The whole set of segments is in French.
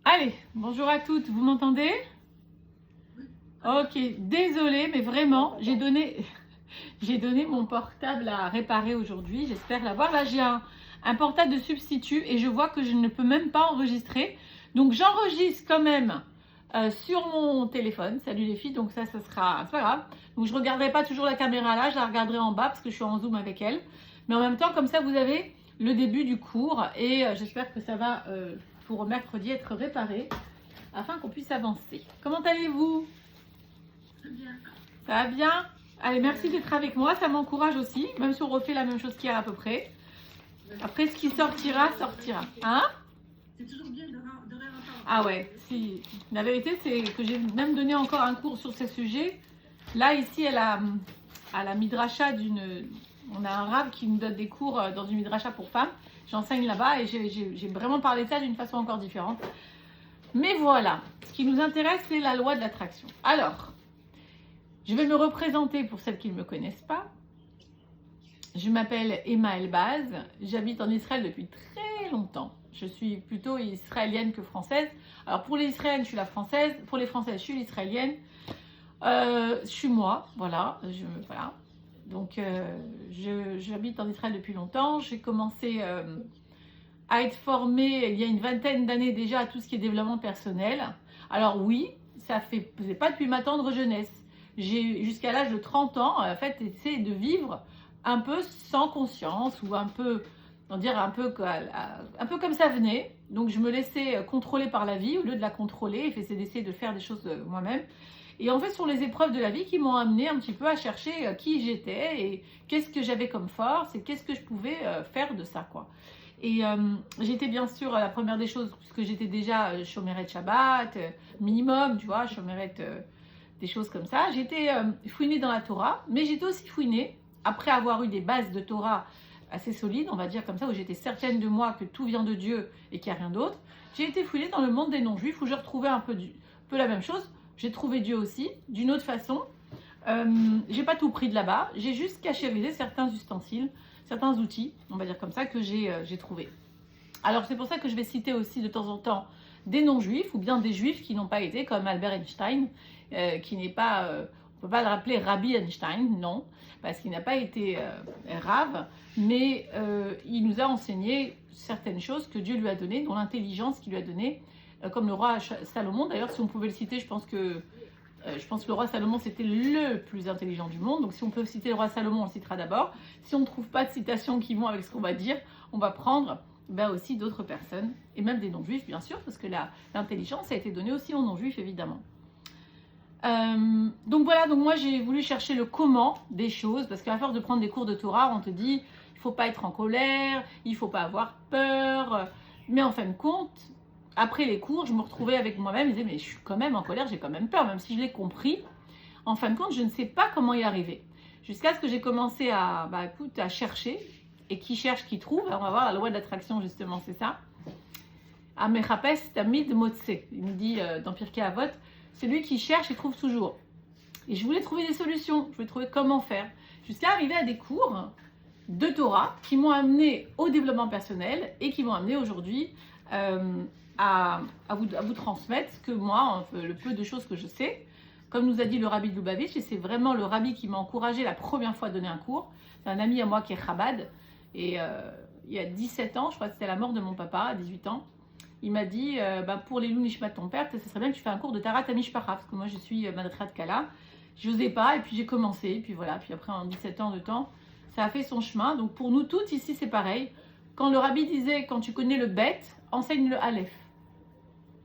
Allez, bonjour à toutes, vous m'entendez? Ok, désolée, mais vraiment, j'ai donné mon portable à réparer aujourd'hui. J'espère l'avoir. Là, j'ai un portable de substitut et je vois que je ne peux même pas enregistrer. Donc, j'enregistre quand même sur mon téléphone. Salut les filles, donc ça sera, c'est pas grave. Donc, je ne regarderai pas toujours la caméra là, je la regarderai en bas parce que je suis en zoom avec elle. Mais en même temps, comme ça, vous avez le début du cours et j'espère que ça va pour mercredi être réparé afin qu'on puisse avancer. Comment allez-vous? Bien. Ça va bien? Allez, merci d'être avec moi, ça m'encourage aussi, même si on refait la même chose qu'hier à peu près. Après, ce qui sortira, sortira. Hein? C'est toujours bien de rien entendre. Ah ouais, si. La vérité, c'est que j'ai même donné encore un cours sur ces sujets. Là, ici, à la midrasha on a un rave qui nous donne des cours dans une midrasha pour femmes. J'enseigne là-bas et j'ai vraiment parlé de ça d'une façon encore différente. Mais voilà, ce qui nous intéresse, c'est la loi de l'attraction. Alors, je vais me représenter pour celles qui ne me connaissent pas. Je m'appelle Emma Elbaz, j'habite en Israël depuis très longtemps. Je suis plutôt israélienne que française. Alors pour les israéliennes, je suis la française. Pour les françaises, je suis l'israélienne. Je suis moi, voilà. Voilà. Donc j'habite en Israël depuis longtemps. J'ai commencé à être formée il y a une vingtaine d'années déjà à tout ce qui est développement personnel. Alors oui, c'est pas depuis ma tendre jeunesse. J'ai jusqu'à l'âge de 30 ans, en fait, essayé de vivre un peu sans conscience ou un peu, on dirait un peu comme ça venait. Donc je me laissais contrôler par la vie au lieu de la contrôler et j'essayais d'essayer de faire des choses moi-même. Et en fait, ce sont les épreuves de la vie qui m'ont amené un petit peu à chercher qui j'étais et qu'est-ce que j'avais comme force et qu'est-ce que je pouvais faire de ça, quoi. Et j'étais bien sûr, la première des choses, puisque j'étais déjà chômérette Shabbat, minimum, tu vois, chômérette, des choses comme ça. J'étais fouinée dans la Torah, mais j'étais aussi fouinée, après avoir eu des bases de Torah assez solides, on va dire comme ça, où j'étais certaine de moi que tout vient de Dieu et qu'il n'y a rien d'autre. J'ai été fouinée dans le monde des non-juifs, où je retrouvais un peu la même chose. J'ai trouvé Dieu aussi, d'une autre façon. J'ai pas tout pris de là-bas, j'ai juste cachérisé certains ustensiles, certains outils, on va dire comme ça, que j'ai trouvé. Alors c'est pour ça que je vais citer aussi de temps en temps des non-juifs ou bien des juifs qui n'ont pas été, comme Albert Einstein, qui n'est pas, on ne peut pas le rappeler Rabbi Einstein, non, parce qu'il n'a pas été rave, mais il nous a enseigné certaines choses que Dieu lui a données, dont l'intelligence qu'il lui a donnée, comme le roi Salomon. D'ailleurs, si on pouvait le citer, je pense que le roi Salomon, c'était le plus intelligent du monde. Donc, si on peut citer le roi Salomon, on le citera d'abord. Si on ne trouve pas de citations qui vont avec ce qu'on va dire, on va prendre aussi d'autres personnes, et même des non-juifs, bien sûr, parce que l'intelligence a été donnée aussi aux non-juifs, évidemment. Donc voilà, donc moi j'ai voulu chercher le comment des choses, parce qu'à force de prendre des cours de Torah, on te dit, il ne faut pas être en colère, il ne faut pas avoir peur, mais en fin de compte, après les cours, je me retrouvais avec moi-même, je disais, mais je suis quand même en colère, j'ai quand même peur, même si je l'ai compris. En fin de compte, je ne sais pas comment y arriver. Jusqu'à ce que j'ai commencé à chercher, et qui cherche, qui trouve. Alors on va voir la loi de l'attraction, justement, c'est ça. Amechapes tamid motse. Il nous dit dans Pirkei Avot, celui qui cherche, il trouve toujours. Et je voulais trouver des solutions, je voulais trouver comment faire. Jusqu'à arriver à des cours de Torah qui m'ont amené au développement personnel et qui m'ont amené aujourd'hui à vous transmettre ce que moi, le peu de choses que je sais. Comme nous a dit le rabbi de Lubavitch, et c'est vraiment le rabbi qui m'a encouragé la première fois à donner un cours. C'est un ami à moi qui est Chabad. Et il y a 17 ans, je crois que c'était la mort de mon papa, à 18 ans, il m'a dit pour les loups Nishmat ton père, ce serait bien que tu fasses un cours de Tarat Mishpacha, parce que moi je suis Madrat Kala. Je n'osais pas, et puis j'ai commencé, et puis voilà, puis après en 17 ans de temps, ça a fait son chemin. Donc pour nous toutes ici, c'est pareil. Quand le rabbi disait, quand tu connais le bet, enseigne le Aleph.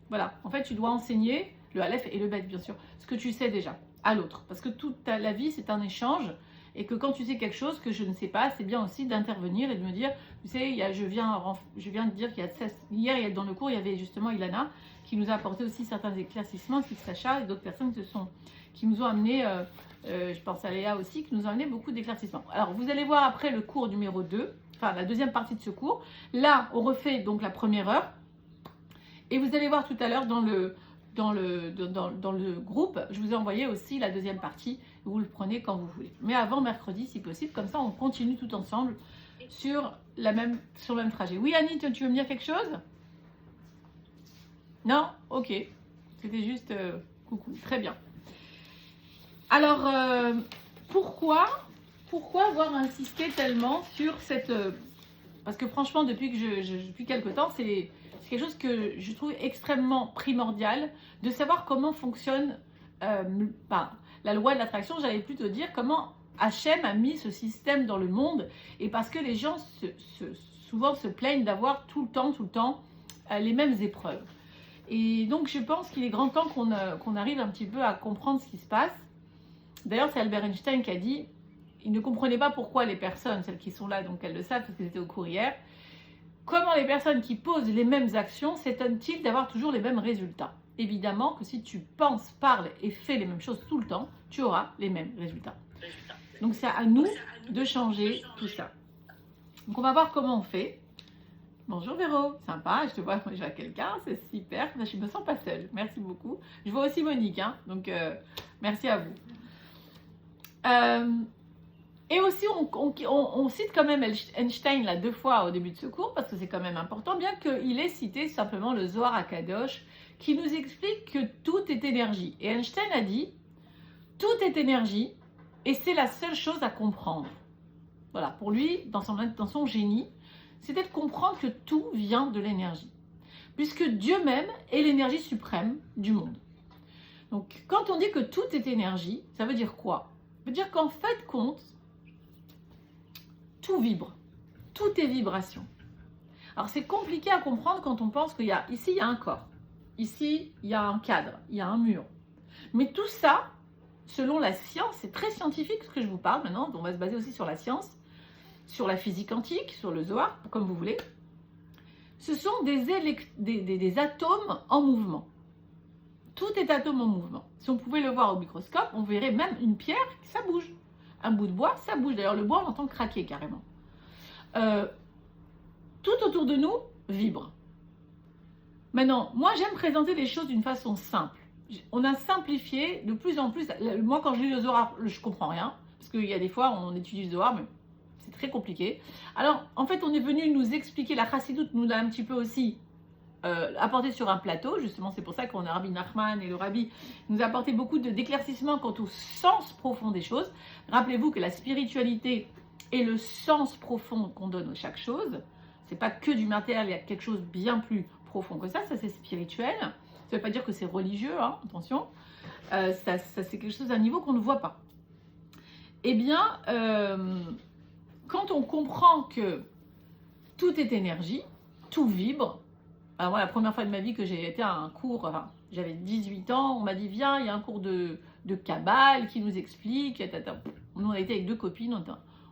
Voilà, en fait tu dois enseigner le Aleph et le bet, bien sûr, ce que tu sais déjà, à l'autre. Parce que toute la vie, c'est un échange. Et que quand tu sais quelque chose que je ne sais pas, c'est bien aussi d'intervenir et de me dire, tu sais, je viens de dire qu'il y a hier, dans le cours, il y avait justement Ilana qui nous a apporté aussi certains éclaircissements, ainsi que Sacha et d'autres personnes qui nous ont amené, je pense à Léa aussi, qui nous ont amené beaucoup d'éclaircissements. Alors, vous allez voir après le cours numéro 2, enfin la deuxième partie de ce cours. Là, on refait donc la première heure. Et vous allez voir tout à l'heure dans le groupe, je vous ai envoyé aussi la deuxième partie. Vous le prenez quand vous voulez. Mais avant mercredi, si possible. Comme ça, on continue tout ensemble sur le même trajet. Oui, Annie, tu veux me dire quelque chose? Non? Ok. C'était juste coucou. Très bien. Alors, pourquoi avoir insisté tellement sur cette... parce que franchement, depuis quelque temps, c'est quelque chose que je trouve extrêmement primordial de savoir comment fonctionne la loi de l'attraction. J'allais plutôt dire comment Hachem a mis ce système dans le monde, et parce que les gens souvent se plaignent d'avoir tout le temps les mêmes épreuves. Et donc je pense qu'il est grand temps qu'on arrive un petit peu à comprendre ce qui se passe. D'ailleurs, c'est Albert Einstein qui a dit, il ne comprenait pas pourquoi les personnes, celles qui sont là, donc elles le savent parce qu'elles étaient au cours hier, comment les personnes qui posent les mêmes actions s'étonnent-ils d'avoir toujours les mêmes résultats. Évidemment que si tu penses, parles et fais les mêmes choses tout le temps, tu auras les mêmes résultats. Donc c'est à nous de changer tout ça. Donc on va voir comment on fait. Bonjour Véro, sympa, je te vois, je vois quelqu'un, c'est super, je me sens pas seule, merci beaucoup. Je vois aussi Monique, hein, donc merci à vous. Et aussi, on cite quand même Einstein là 2 fois au début de ce cours, parce que c'est quand même important, bien qu'il ait cité simplement le Zohar HaKadosh, qui nous explique que tout est énergie. Et Einstein a dit, tout est énergie, et c'est la seule chose à comprendre. Voilà, pour lui, dans son génie, c'était de comprendre que tout vient de l'énergie, puisque Dieu même est l'énergie suprême du monde. Donc, quand on dit que tout est énergie, ça veut dire quoi? Ça veut dire qu'en fait, tout vibre, tout est vibration. Alors, c'est compliqué à comprendre quand on pense qu'il y a, ici, il y a un corps, ici, il y a un cadre, il y a un mur. Mais tout ça, selon la science, c'est très scientifique ce que je vous parle maintenant, on va se baser aussi sur la science, sur la physique quantique, sur le Zohar, comme vous voulez. Ce sont des atomes en mouvement. Tout est atome en mouvement. Si on pouvait le voir au microscope, on verrait même une pierre, ça bouge. Un bout de bois, ça bouge. D'ailleurs, le bois, on l'entend craquer carrément. Tout autour de nous vibre. Maintenant, moi, j'aime présenter les choses d'une façon simple. On a simplifié de plus en plus. Moi, quand je lis le Zohar, je comprends rien. Parce qu'il y a des fois, on étudie le Zohar, mais c'est très compliqué. Alors, en fait, on est venu nous expliquer, la Chassidoute nous l'a un petit peu aussi apporté sur un plateau. Justement, c'est pour ça qu'on a Rabbi Nachman et le Rabbi nous a apporté beaucoup d'éclaircissements quant au sens profond des choses. Rappelez-vous que la spiritualité est le sens profond qu'on donne à chaque chose. C'est pas que du matériel, il y a quelque chose bien plus profond que ça c'est spirituel. Ça ne veut pas dire que c'est religieux, hein, attention. Ça c'est quelque chose à un niveau qu'on ne voit pas. Eh bien, quand on comprend que tout est énergie, tout vibre. Alors moi, la première fois de ma vie que j'ai été à un cours, enfin, j'avais 18 ans, on m'a dit viens, il y a un cours de Kabbale qui nous explique. Nous, on a été avec 2 copines,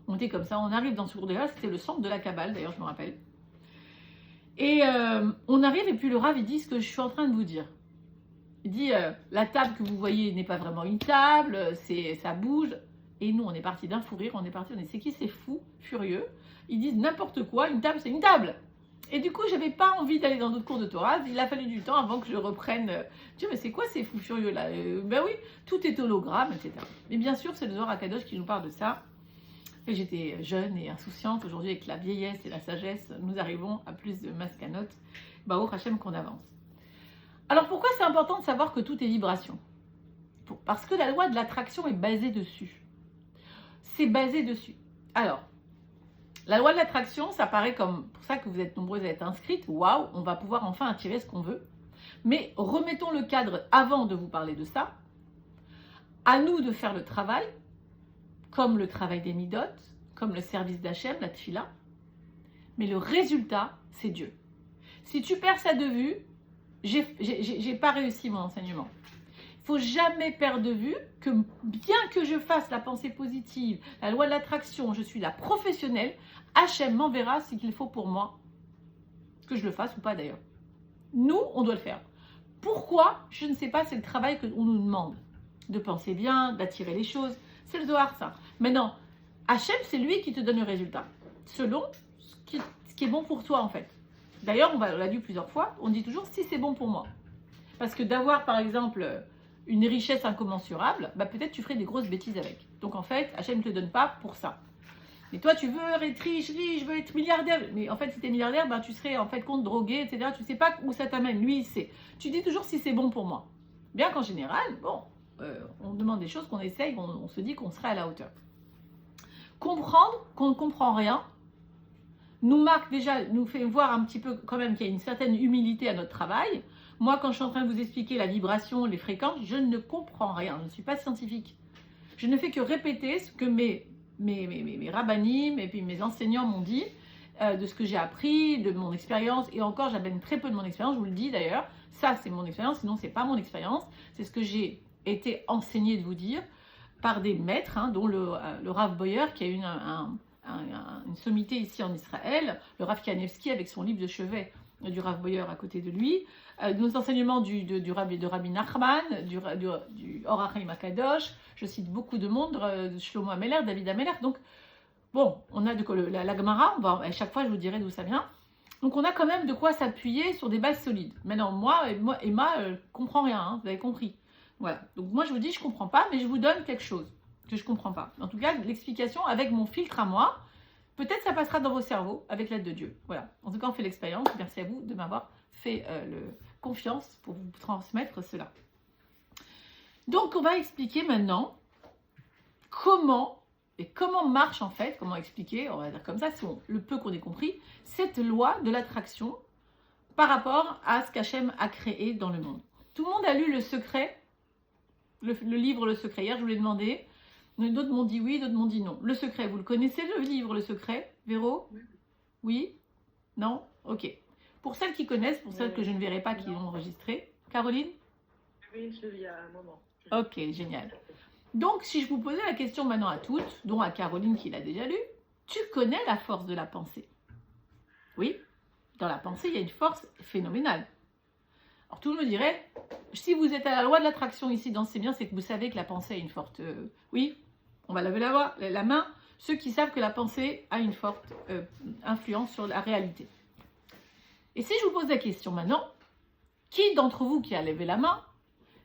on était comme ça, on arrive dans ce cours-là, c'était le centre de la Kabbale, d'ailleurs, je me rappelle. Et on arrive, et puis le Rav, il dit ce que je suis en train de vous dire. Il dit, la table que vous voyez n'est pas vraiment une table, ça bouge. Et nous, on est parti d'un fou rire, on dit, c'est qui ces fous, furieux? Ils disent n'importe quoi, une table, c'est une table. Et du coup, j'avais pas envie d'aller dans d'autres cours de Torah. Il a fallu du temps avant que je reprenne. Tu vois, mais c'est quoi ces fous furieux là? Ben oui, tout est hologramme, etc. Mais bien sûr, c'est le Zohar HaKadosh qui nous parle de ça. Et j'étais jeune et insouciante. Aujourd'hui, avec la vieillesse et la sagesse, nous arrivons à plus de maskanot. Baruch Hashem qu'on avance. Alors pourquoi c'est important de savoir que tout est vibration? Parce que la loi de l'attraction est basée dessus. C'est basé dessus. Alors, la loi de l'attraction, ça paraît comme, pour ça que vous êtes nombreuses à être inscrites, waouh, on va pouvoir enfin attirer ce qu'on veut. Mais remettons le cadre avant de vous parler de ça. À nous de faire le travail, comme le travail des Midot, comme le service d'Hachem, la Tfila. Mais le résultat, c'est Dieu. Si tu perds ça de vue, j'ai pas réussi mon enseignement. Il ne faut jamais perdre de vue que bien que je fasse la pensée positive, la loi de l'attraction, je suis la professionnelle, Hachem m'enverra ce qu'il faut pour moi, que je le fasse ou pas d'ailleurs. Nous, on doit le faire. Pourquoi? Je ne sais pas, c'est le travail qu'on nous demande. De penser bien, d'attirer les choses. C'est le Zohar, ça. Maintenant, Hachem, c'est lui qui te donne le résultat, selon ce qui est bon pour toi en fait. D'ailleurs, on l'a dit plusieurs fois, on dit toujours si c'est bon pour moi. Parce que d'avoir par exemple une richesse incommensurable, bah peut-être tu ferais des grosses bêtises avec. Donc en fait, Hachem ne te donne pas pour ça. Mais toi, tu veux être riche, je veux être milliardaire. Mais en fait, si tu es milliardaire, ben, tu serais en fait compte drogué, etc. Tu ne sais pas où ça t'amène. Lui, il sait. Tu dis toujours si c'est bon pour moi. Bien qu'en général, bon, on demande des choses qu'on essaye, on se dit qu'on serait à la hauteur. Comprendre qu'on ne comprend rien nous marque déjà, nous fait voir un petit peu quand même qu'il y a une certaine humilité à notre travail. Moi, quand je suis en train de vous expliquer la vibration, les fréquences, je ne comprends rien. Je ne suis pas scientifique. Je ne fais que répéter ce que mes rabbinim et puis mes enseignants m'ont dit, de ce que j'ai appris, de mon expérience. Et encore, j'amène très peu de mon expérience, je vous le dis d'ailleurs. Ça, c'est mon expérience, sinon, ce n'est pas mon expérience. C'est ce que j'ai été enseigné de vous dire par des maîtres, hein, dont le Rav Boyer, qui a eu une sommité ici en Israël, le Rav Kanevski avec son livre de chevet du Rav Boyer à côté de lui, nos enseignements de Rabbi Nachman, du Or HaChaim HaKadosh, je cite beaucoup de monde, Shlomo Ameler, David Ameler, donc bon, on a la Gemara, à chaque fois je vous dirai d'où ça vient, donc on a quand même de quoi s'appuyer sur des bases solides. Maintenant, moi Emma, comprend rien, hein, vous avez compris. Voilà, donc moi je vous dis je comprends pas, mais je vous donne quelque chose que je comprends pas. En tout cas, l'explication avec mon filtre à moi, peut-être ça passera dans vos cerveaux avec l'aide de Dieu. Voilà, en tout cas on fait l'expérience. Merci à vous de m'avoir fait confiance pour vous transmettre cela. Donc on va expliquer maintenant comment marche en fait, comment expliquer, on va dire comme ça, le peu qu'on ait compris, cette loi de l'attraction par rapport à ce qu'Hachem a créé dans le monde. Tout le monde a lu Le Secret, le livre Le Secret. Hier je vous l'ai demandé. D'autres m'ont dit oui, d'autres m'ont dit non. Le Secret, vous le connaissez le livre Le Secret, Véro? Oui? Non? Ok. Pour celles qui connaissent, pour celles que je ne verrai pas qui l'ont enregistré. Caroline? Oui, je l'ai il y a un moment. Ok, génial. Donc, si je vous posais la question maintenant à toutes, dont à Caroline qui l'a déjà lu, tu connais la force de la pensée? Oui? Dans la pensée, il y a une force phénoménale. Alors, tout le monde me dirait, si vous êtes à la loi de l'attraction ici dans C'est bien, c'est que vous savez que la pensée a une forte... oui? On va lever la main, ceux qui savent que la pensée a une forte influence sur la réalité. Et si je vous pose la question maintenant, qui d'entre vous qui a levé la main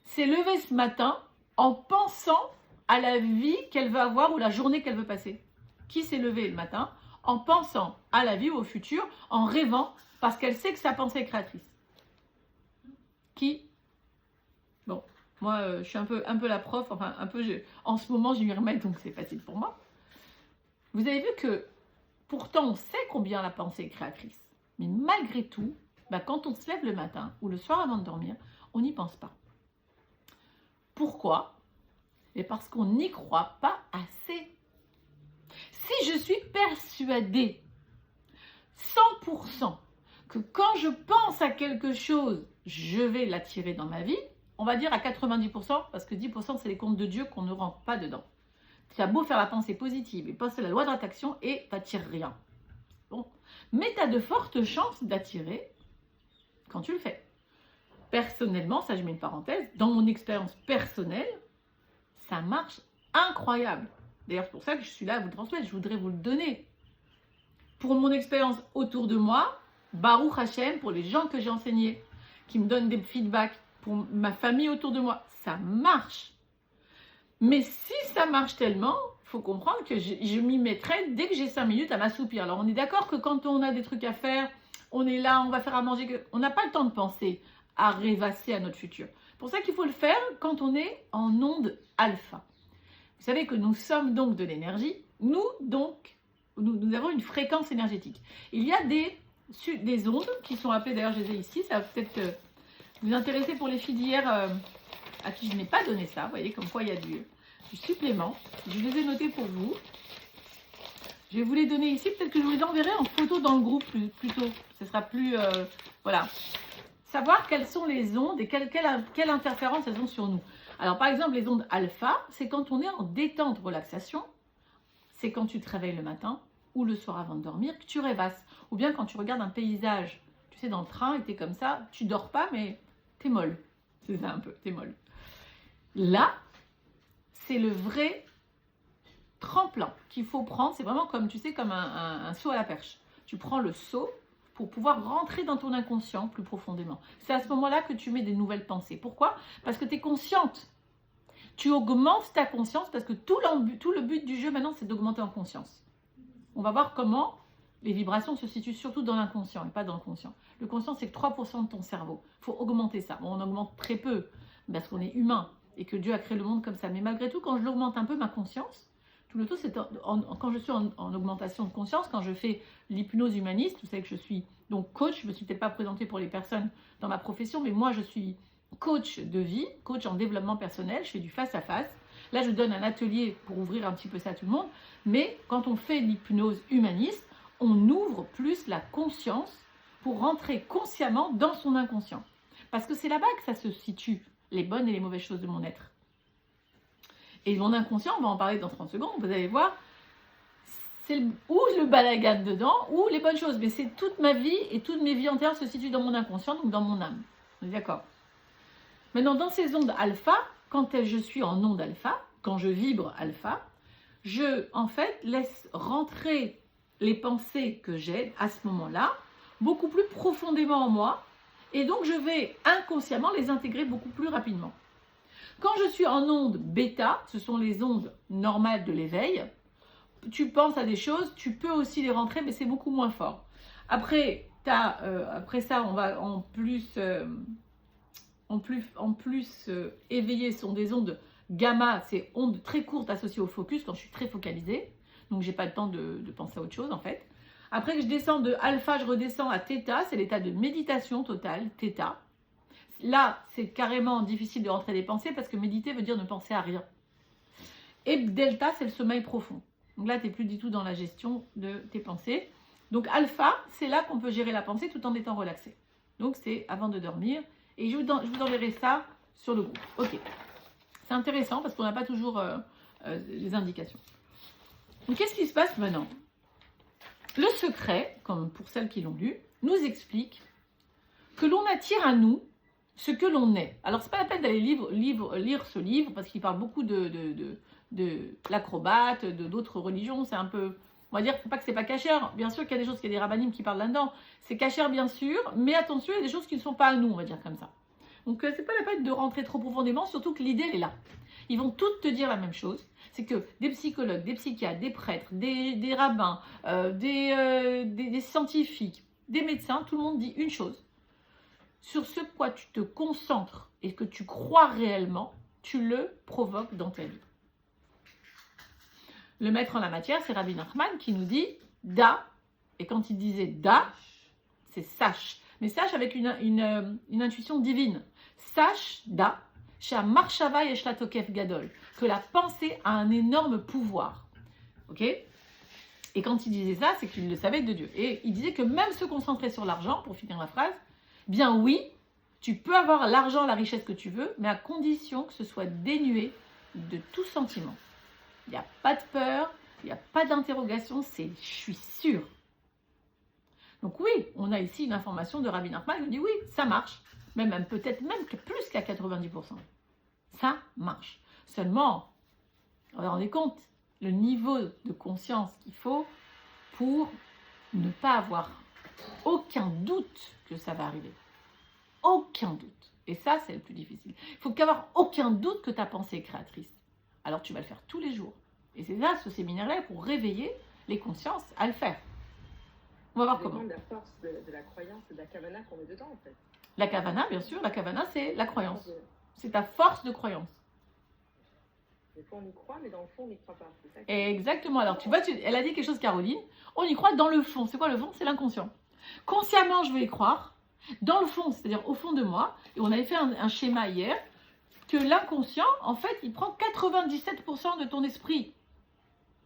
s'est levé ce matin en pensant à la vie qu'elle veut avoir ou la journée qu'elle veut passer? Qui s'est levé le matin en pensant à la vie ou au futur, en rêvant, parce qu'elle sait que sa pensée est créatrice? Qui? Bon. Moi, je suis un peu la prof, enfin, en ce moment, je m'y remets, donc c'est facile pour moi. Vous avez vu que, pourtant, on sait combien la pensée est créatrice. Mais malgré tout, quand on se lève le matin ou le soir avant de dormir, on n'y pense pas. Pourquoi? Et parce qu'on n'y croit pas assez. Si je suis persuadée, 100%, que quand je pense à quelque chose, je vais l'attirer dans ma vie, on va dire à 90%, parce que 10% c'est les comptes de Dieu qu'on ne rentre pas dedans. Tu as beau faire la pensée positive et passer la loi de l'attraction et tu n'attires rien. Bon. Mais tu as de fortes chances d'attirer quand tu le fais. Personnellement, ça je mets une parenthèse, dans mon expérience personnelle, ça marche incroyable. D'ailleurs, c'est pour ça que je suis là à vous le transmettre, je voudrais vous le donner. Pour mon expérience autour de moi, Baruch Hashem, pour les gens que j'ai enseignés, qui me donnent des feedbacks, pour ma famille autour de moi, ça marche. Mais si ça marche tellement, il faut comprendre que je m'y mettrai dès que j'ai 5 minutes à m'assoupir. Alors on est d'accord que quand on a des trucs à faire, on est là, on va faire à manger, on n'a pas le temps de penser à rêvasser à notre futur. C'est pour ça qu'il faut le faire quand on est en onde alpha. Vous savez que nous sommes donc de l'énergie, nous avons une fréquence énergétique. Il y a des ondes qui sont appelées, d'ailleurs je les ai ici, ça va peut-être vous intéresser pour les filles d'hier à qui je n'ai pas donné ça. Vous voyez comme quoi il y a du supplément. Je les ai notés pour vous. Je vais vous les donner ici, peut-être que je vous les enverrai en photo dans le groupe plutôt. Ce sera plus... voilà. Savoir quelles sont les ondes et quelle interférence elles ont sur nous. Alors par exemple, les ondes alpha, c'est quand on est en détente, relaxation. C'est quand tu te réveilles le matin ou le soir avant de dormir que tu rêvasses. Ou bien quand tu regardes un paysage, tu sais, dans le train et t'es comme ça, tu dors pas mais t'es molle. C'est ça un peu, t'es molle. Là, c'est le vrai tremplin qu'il faut prendre. C'est vraiment comme, tu sais, comme un saut à la perche. Tu prends le saut pour pouvoir rentrer dans ton inconscient plus profondément. C'est à ce moment-là que tu mets des nouvelles pensées. Pourquoi? Parce que tu es consciente. Tu augmentes ta conscience parce que tout le but du jeu maintenant, c'est d'augmenter en conscience. On va voir comment les vibrations se situent surtout dans l'inconscient et pas dans le conscient. Le conscient, c'est que 3% de ton cerveau. Il faut augmenter ça. Bon, on augmente très peu parce qu'on est humain et que Dieu a créé le monde comme ça. Mais malgré tout, quand je l'augmente un peu, ma conscience, tout le tout, c'est quand je suis en augmentation de conscience, quand je fais l'hypnose humaniste, vous savez que je suis donc coach, je ne me suis peut-être pas présentée pour les personnes dans ma profession, mais moi, je suis coach de vie, coach en développement personnel, je fais du face-à-face. Là, je donne un atelier pour ouvrir un petit peu ça à tout le monde. Mais quand on fait l'hypnose humaniste, on ouvre plus la conscience pour rentrer consciemment dans son inconscient. Parce que c'est là-bas que ça se situe, les bonnes et les mauvaises choses de mon être. Et mon inconscient, on va en parler dans 30 secondes, vous allez voir, c'est ou le balagan dedans, ou les bonnes choses. Mais c'est toute ma vie et toutes mes vies entières se situent dans mon inconscient, donc dans mon âme. On est d'accord? Maintenant, dans ces ondes alpha, quand je suis en onde alpha, quand je vibre alpha, je, en fait, laisse rentrer les pensées que j'ai à ce moment-là, beaucoup plus profondément en moi, et donc je vais inconsciemment les intégrer beaucoup plus rapidement. Quand je suis en onde bêta, ce sont les ondes normales de l'éveil, tu penses à des choses, tu peux aussi les rentrer, mais c'est beaucoup moins fort. Après, après ça, on va en plus éveillées sont des ondes gamma, c'est ondes très courtes associées au focus quand je suis très focalisée. Donc, j'ai pas le temps de penser à autre chose en fait. Après que je descends de alpha, je redescends à theta, c'est l'état de méditation totale, theta. Là, c'est carrément difficile de rentrer des pensées parce que méditer veut dire ne penser à rien. Et delta, c'est le sommeil profond. Donc là, tu n'es plus du tout dans la gestion de tes pensées. Donc alpha, c'est là qu'on peut gérer la pensée tout en étant relaxé. Donc c'est avant de dormir. Et je vous enverrai ça sur le groupe. Ok. C'est intéressant parce qu'on n'a pas toujours les indications. Donc qu'est-ce qui se passe maintenant? Le secret, comme pour celles qui l'ont lu, nous explique que l'on attire à nous ce que l'on est. Alors, c'est pas la peine d'aller lire ce livre parce qu'il parle beaucoup de l'acrobate, d'autres religions. C'est un peu, on va dire, faut pas que c'est pas cachère. Bien sûr qu'il y a des choses, qu'il y a des rabbinim qui parlent là-dedans. C'est cachère, bien sûr, mais attention, il y a des choses qui ne sont pas à nous, on va dire comme ça. Donc, c'est pas la peine de rentrer trop profondément, surtout que l'idée, elle est là. Ils vont toutes te dire la même chose. C'est que des psychologues, des psychiatres, des prêtres, des rabbins, des scientifiques, des médecins, tout le monde dit une chose. Sur ce quoi tu te concentres et que tu crois réellement, tu le provoques dans ta vie. Le maître en la matière, c'est Rabbi Nachman qui nous dit « da ». Et quand il disait « da », c'est « sache ». Mais sache avec une intuition divine. Sache « da ». Chez Marshava et Shlatokef Gadol, que la pensée a un énorme pouvoir. Ok? Et quand il disait ça, c'est qu'il le savait de Dieu. Et il disait que même se concentrer sur l'argent, pour finir la phrase, bien oui, tu peux avoir l'argent, la richesse que tu veux, mais à condition que ce soit dénué de tout sentiment. Il n'y a pas de peur, il n'y a pas d'interrogation, c'est « je suis sûr ». Donc oui, on a ici une information de Rabbi Nachman, il dit oui, ça marche. Mais même peut-être même que plus qu'à 90%. Ça marche. Seulement, vous vous rendez compte, le niveau de conscience qu'il faut pour ne pas avoir aucun doute que ça va arriver. Aucun doute. Et ça, c'est le plus difficile. Il faut qu'avoir aucun doute que ta pensée est créatrice. Alors tu vas le faire tous les jours. Et c'est ça, ce séminaire-là, pour réveiller les consciences à le faire. On va voir comment. La force de la croyance et de la kavana qu'on met dedans, en fait. La kavana, bien sûr, la kavana, c'est la croyance. C'est ta force de croyance. Des fois, on y croit, mais dans le fond, on n'y croit pas. C'est ça Exactement. Alors, tu vois, elle a dit quelque chose, Caroline. On y croit dans le fond. C'est quoi le fond? C'est l'inconscient. Consciemment, je vais y croire. Dans le fond, c'est-à-dire au fond de moi. Et on avait fait un schéma hier, que l'inconscient, en fait, il prend 97% de ton esprit.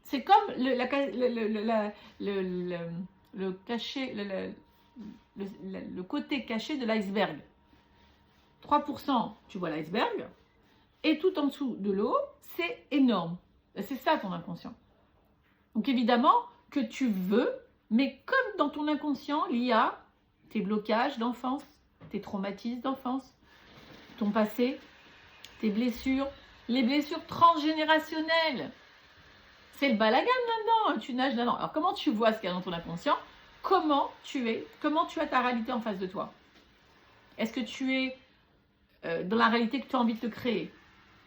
C'est comme le côté caché de l'iceberg. 3%, tu vois l'iceberg, et tout en dessous de l'eau, c'est énorme. C'est ça ton inconscient. Donc évidemment que tu veux, mais comme dans ton inconscient, il y a tes blocages d'enfance, tes traumatismes d'enfance, ton passé, tes blessures, les blessures transgénérationnelles. C'est le balagan là-dedans, tu nages là-dedans. Alors comment tu vois ce qu'il y a dans ton inconscient? Comment tu as ta réalité en face de toi? Est-ce que tu es dans la réalité que tu as envie de te créer?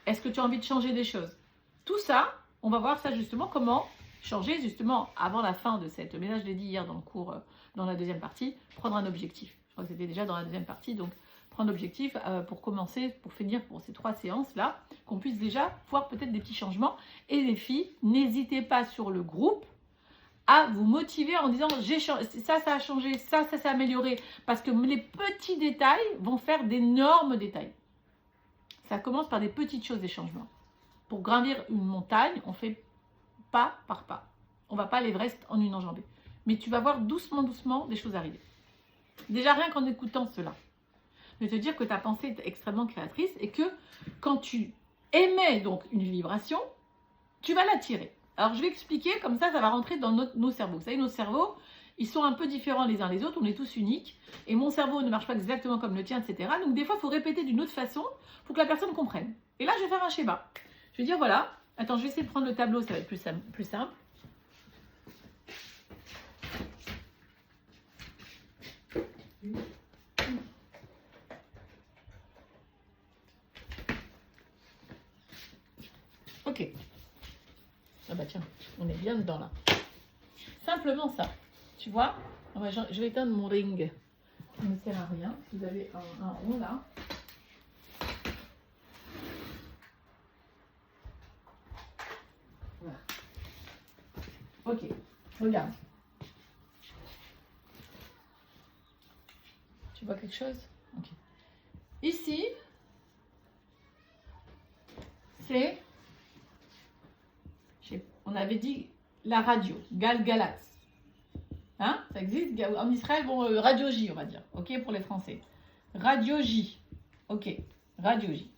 Est-ce que tu as envie de changer des choses? Tout ça, on va voir ça justement, comment changer justement avant la fin de cette, mais là je l'ai dit hier dans le cours, dans la deuxième partie, prendre un objectif. Je crois que c'était déjà dans la deuxième partie, donc prendre l'objectif pour commencer, pour finir pour ces 3 séances-là, qu'on puisse déjà voir peut-être des petits changements. Et les filles, n'hésitez pas sur le groupe à vous motiver en disant ça a changé, ça s'est amélioré. Parce que les petits détails vont faire d'énormes détails. Ça commence par des petites choses, des changements. Pour gravir une montagne, on fait pas par pas. On ne va pas à l'Everest en une enjambée. Mais tu vas voir doucement, doucement des choses arriver. Déjà rien qu'en écoutant cela. De te dire que ta pensée est extrêmement créatrice et que quand tu émets donc une vibration, tu vas l'attirer. Alors je vais expliquer, comme ça va rentrer dans nos cerveaux. Vous savez, nos cerveaux, ils sont un peu différents les uns les autres, on est tous uniques. Et mon cerveau ne marche pas exactement comme le tien, etc. Donc des fois, il faut répéter d'une autre façon pour que la personne comprenne. Et là, je vais faire un schéma. Je vais dire, voilà, attends, je vais essayer de prendre le tableau, ça va être plus simple. Ok. Ah bah tiens, on est bien dedans là. Simplement ça. Tu vois, je vais éteindre mon ring. Ça ne sert à rien. Vous avez un rond là. Voilà. Ok, regarde. Tu vois quelque chose? Ok. Ici, c'est... On avait dit la radio, Galgalax. Hein? Ça existe en Israël, bon, Radio J, on va dire. Ok, pour les Français. Radio J. Ok, Radio J.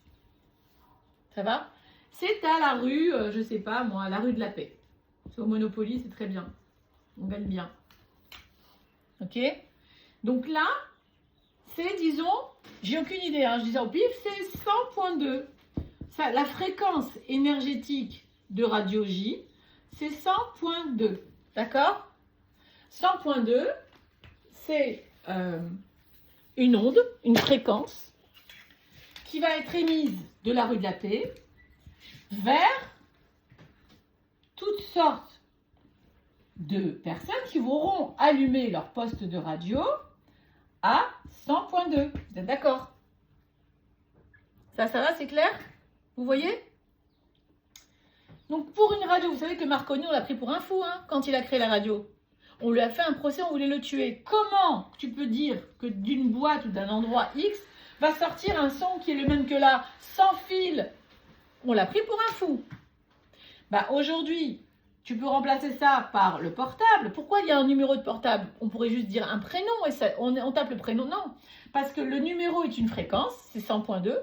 Ça va? C'est à la rue, je sais pas moi, la rue de la Paix. C'est au Monopoly, c'est très bien. On gagne bien. Ok? Donc là, c'est, disons, j'ai aucune idée, hein, je dis ça au pif, c'est 100.2. Ça, la fréquence énergétique de Radio J, c'est 100.2. D'accord? 100.2, c'est une onde, une fréquence qui va être émise de la rue de la Paix vers toutes sortes de personnes qui auront allumé leur poste de radio à 100.2. Vous êtes d'accord? Ça va, c'est clair? Vous voyez? Donc pour une radio, vous savez que Marconi, on l'a pris pour un fou hein, quand il a créé la radio. On lui a fait un procès, on voulait le tuer. Comment tu peux dire que d'une boîte ou d'un endroit X va sortir un son qui est le même que là, sans fil? On l'a pris pour un fou. Bah aujourd'hui, tu peux remplacer ça par le portable. Pourquoi il y a un numéro de portable? On pourrait juste dire un prénom et ça, on tape le prénom. Non, parce que le numéro est une fréquence, c'est 100.2.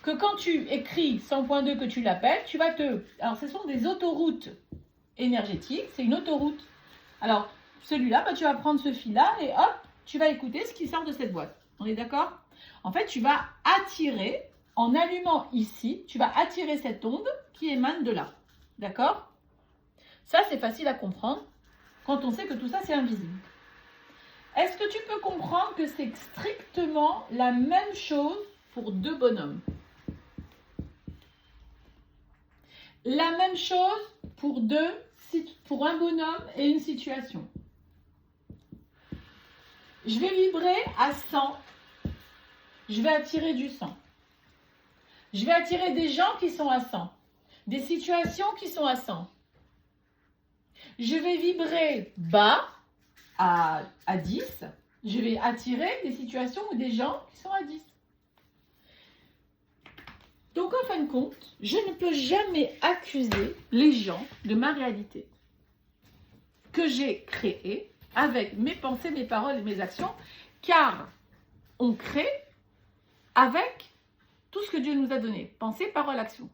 Que quand tu écris 100.2 que tu l'appelles, tu vas te... Alors ce sont des autoroutes énergétiques, c'est une autoroute. Alors celui-là, bah, tu vas prendre ce fil-là et hop, tu vas écouter ce qui sort de cette boîte. On est d'accord? En fait, tu vas attirer, en allumant ici, tu vas attirer cette onde qui émane de là. D'accord? Ça, c'est facile à comprendre quand on sait que tout ça, c'est invisible. Est-ce que tu peux comprendre que c'est strictement la même chose pour deux bonhommes? La même chose pour un bonhomme et une situation. Je vais vibrer à 100. Je vais attirer du 100. Je vais attirer des gens qui sont à 100. Des situations qui sont à 100. Je vais vibrer bas à 10. Je vais attirer des situations ou des gens qui sont à 10. Donc, en fin de compte, je ne peux jamais accuser les gens de ma réalité que j'ai créée avec mes pensées, mes paroles et mes actions, car on crée avec tout ce que Dieu nous a donné. Pensée, parole, action.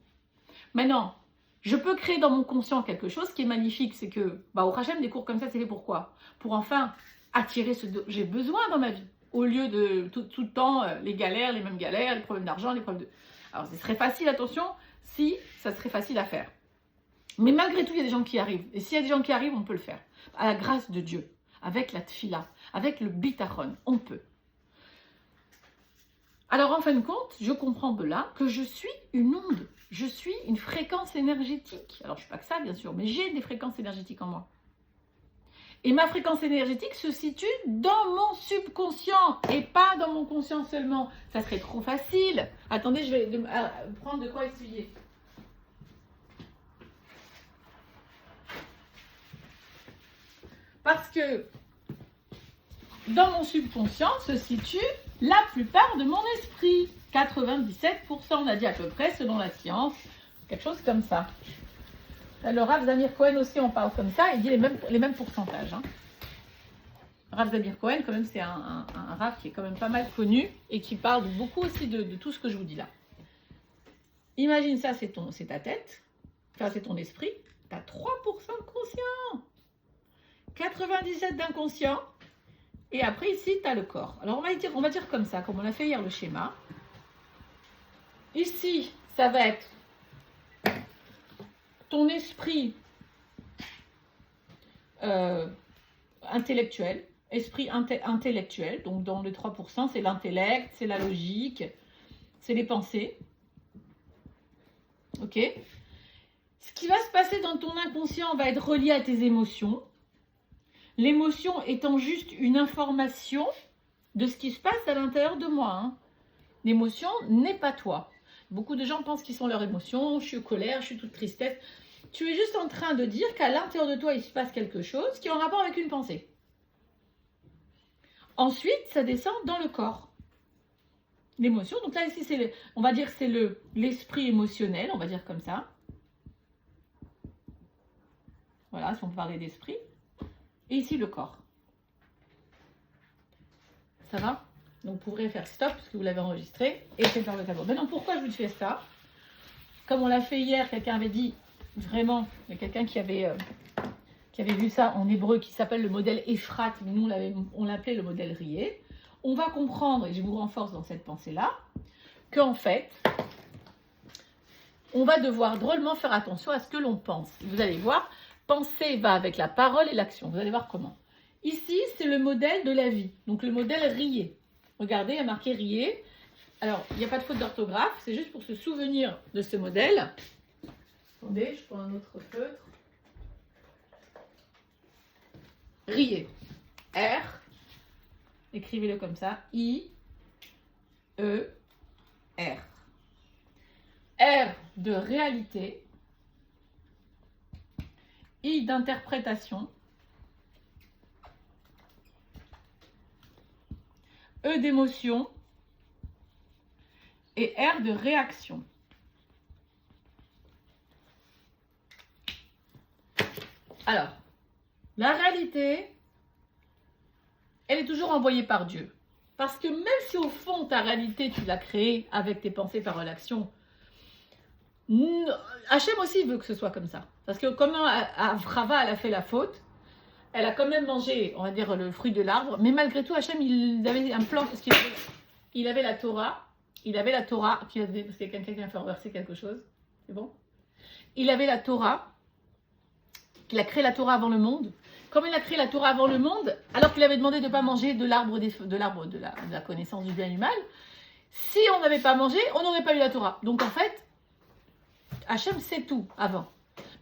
Maintenant, je peux créer dans mon conscient quelque chose qui est magnifique, c'est que, au Hachem, des cours comme ça, c'est fait pourquoi? Pour enfin attirer ce que j'ai besoin dans ma vie, au lieu de tout le temps les galères, les mêmes galères, les problèmes d'argent, les problèmes de... Alors, ce serait facile, attention, si ça serait facile à faire. Mais malgré tout, il y a des gens qui arrivent. Et s'il y a des gens qui arrivent, on peut le faire. À la grâce de Dieu, avec la tfila, avec le bitachon, on peut. Alors en fin de compte, je comprends de là que je suis une onde, je suis une fréquence énergétique. Alors je ne suis pas que ça bien sûr, mais j'ai des fréquences énergétiques en moi. Et ma fréquence énergétique se situe dans mon subconscient et pas dans mon conscient seulement. Ça serait trop facile. Attendez, je vais prendre de quoi essuyer. Parce que dans mon subconscient se situe la plupart de mon esprit. 97%, on a dit à peu près, selon la science. Quelque chose comme ça. Le Rav Zamir Cohen aussi, on parle comme ça, il dit les mêmes pourcentages. Hein. Rav Zamir Cohen, quand même, c'est un Rav qui est quand même pas mal connu et qui parle beaucoup aussi de tout ce que je vous dis là. Imagine ça, c'est ta tête, enfin c'est ton esprit, tu as 3% de conscient, 97% d'inconscient, et après ici, tu as le corps. Alors on va dire comme ça, comme on a fait hier le schéma. Ici, ça va être ton esprit intellectuel, esprit intellectuel, donc dans les 3%, c'est l'intellect, c'est la logique, c'est les pensées. Ok? Ce qui va se passer dans ton inconscient va être relié à tes émotions. L'émotion étant juste une information de ce qui se passe à l'intérieur de moi. Hein. L'émotion n'est pas toi. Beaucoup de gens pensent qu'ils sont leurs émotions. Je suis colère, je suis toute tristesse. Tu es juste en train de dire qu'à l'intérieur de toi, il se passe quelque chose qui est en rapport avec une pensée. Ensuite, ça descend dans le corps. L'émotion, donc là, ici, on va dire que c'est l'esprit émotionnel, on va dire comme ça. Voilà, si on peut parler d'esprit. Et ici, le corps. Ça va? Donc, vous pourrez faire stop, parce que vous l'avez enregistré, et c'est dans le tableau. Maintenant, pourquoi je vous fais ça? Comme on l'a fait hier, quelqu'un avait dit, vraiment, il y a quelqu'un qui avait vu ça en hébreu, qui s'appelle le modèle Ephrat, mais nous, on l'appelait le modèle Rié. On va comprendre, et je vous renforce dans cette pensée-là, qu'en fait, on va devoir drôlement faire attention à ce que l'on pense. Vous allez voir, penser va avec la parole et l'action. Vous allez voir comment. Ici, c'est le modèle de la vie, donc le modèle Rié. Regardez, il y a marqué Rié. Alors, il n'y a pas de faute d'orthographe, c'est juste pour se souvenir de ce modèle. Attendez, je prends un autre feutre. Rié. R. Écrivez-le comme ça. I. E. R. R de réalité. I d'interprétation. E d'émotion. Et R de réaction. Alors, la réalité, elle est toujours envoyée par Dieu. Parce que même si au fond, ta réalité, tu l'as créée avec tes pensées, paroles, actions, Hachem aussi veut que ce soit comme ça. Parce que comment Avrava, elle a fait la faute, elle a quand même mangé, on va dire, le fruit de l'arbre, mais malgré tout, Hachem, il avait un plan, parce qu'il avait la Torah, parce qu'il y a quelqu'un qui a fait renverser quelque chose, c'est bon? Il avait la Torah, qu'il a créé la Torah avant le monde. Comme il a créé la Torah avant le monde, alors qu'il avait demandé de ne pas manger de l'arbre de la connaissance du bien et du mal, si on n'avait pas mangé, on n'aurait pas eu la Torah. Donc en fait, Hachem sait tout avant.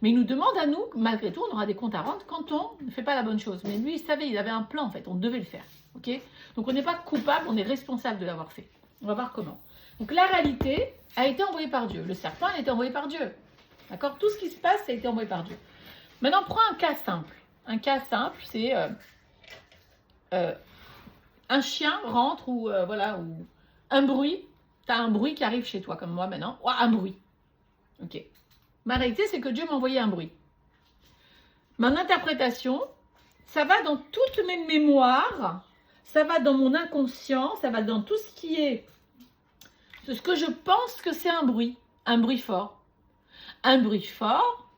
Mais il nous demande à nous, malgré tout, on aura des comptes à rendre quand on ne fait pas la bonne chose. Mais lui, il savait, il avait un plan en fait, on devait le faire. Okay? Donc on n'est pas coupable, on est responsable de l'avoir fait. On va voir comment. Donc la réalité a été envoyée par Dieu. Le serpent a été envoyé par Dieu. D'accord? Tout ce qui se passe a été envoyé par Dieu. Maintenant, prends un cas simple. Un cas simple, c'est un chien rentre ou un bruit. Tu as un bruit qui arrive chez toi, comme moi maintenant. Oh, un bruit. Ok. Ma réalité, c'est que Dieu m'a envoyé un bruit. Mon interprétation, ça va dans toutes mes mémoires, ça va dans mon inconscient, ça va dans tout ce qui est ce que je pense que c'est un bruit fort. Un bruit fort,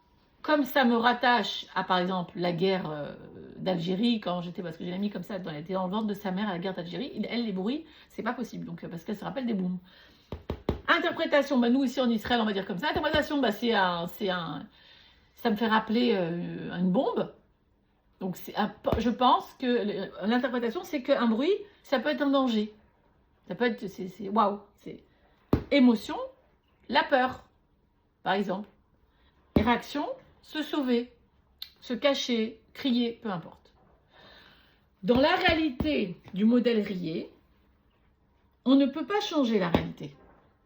comme ça me rattache à, par exemple, la guerre d'Algérie, parce que j'ai une amie comme ça, elle était dans le ventre de sa mère à la guerre d'Algérie, elle, les bruits, c'est pas possible, donc parce qu'elle se rappelle des booms. Interprétation, nous ici en Israël, on va dire comme ça. Interprétation, ça me fait rappeler une bombe. Donc je pense que l'interprétation, c'est qu'un bruit, ça peut être un danger. Ça peut être, c'est waouh, c'est émotion, la peur, par exemple. Et réaction, se sauver, se cacher, crier, peu importe. Dans la réalité du modèle Rié, on ne peut pas changer la réalité.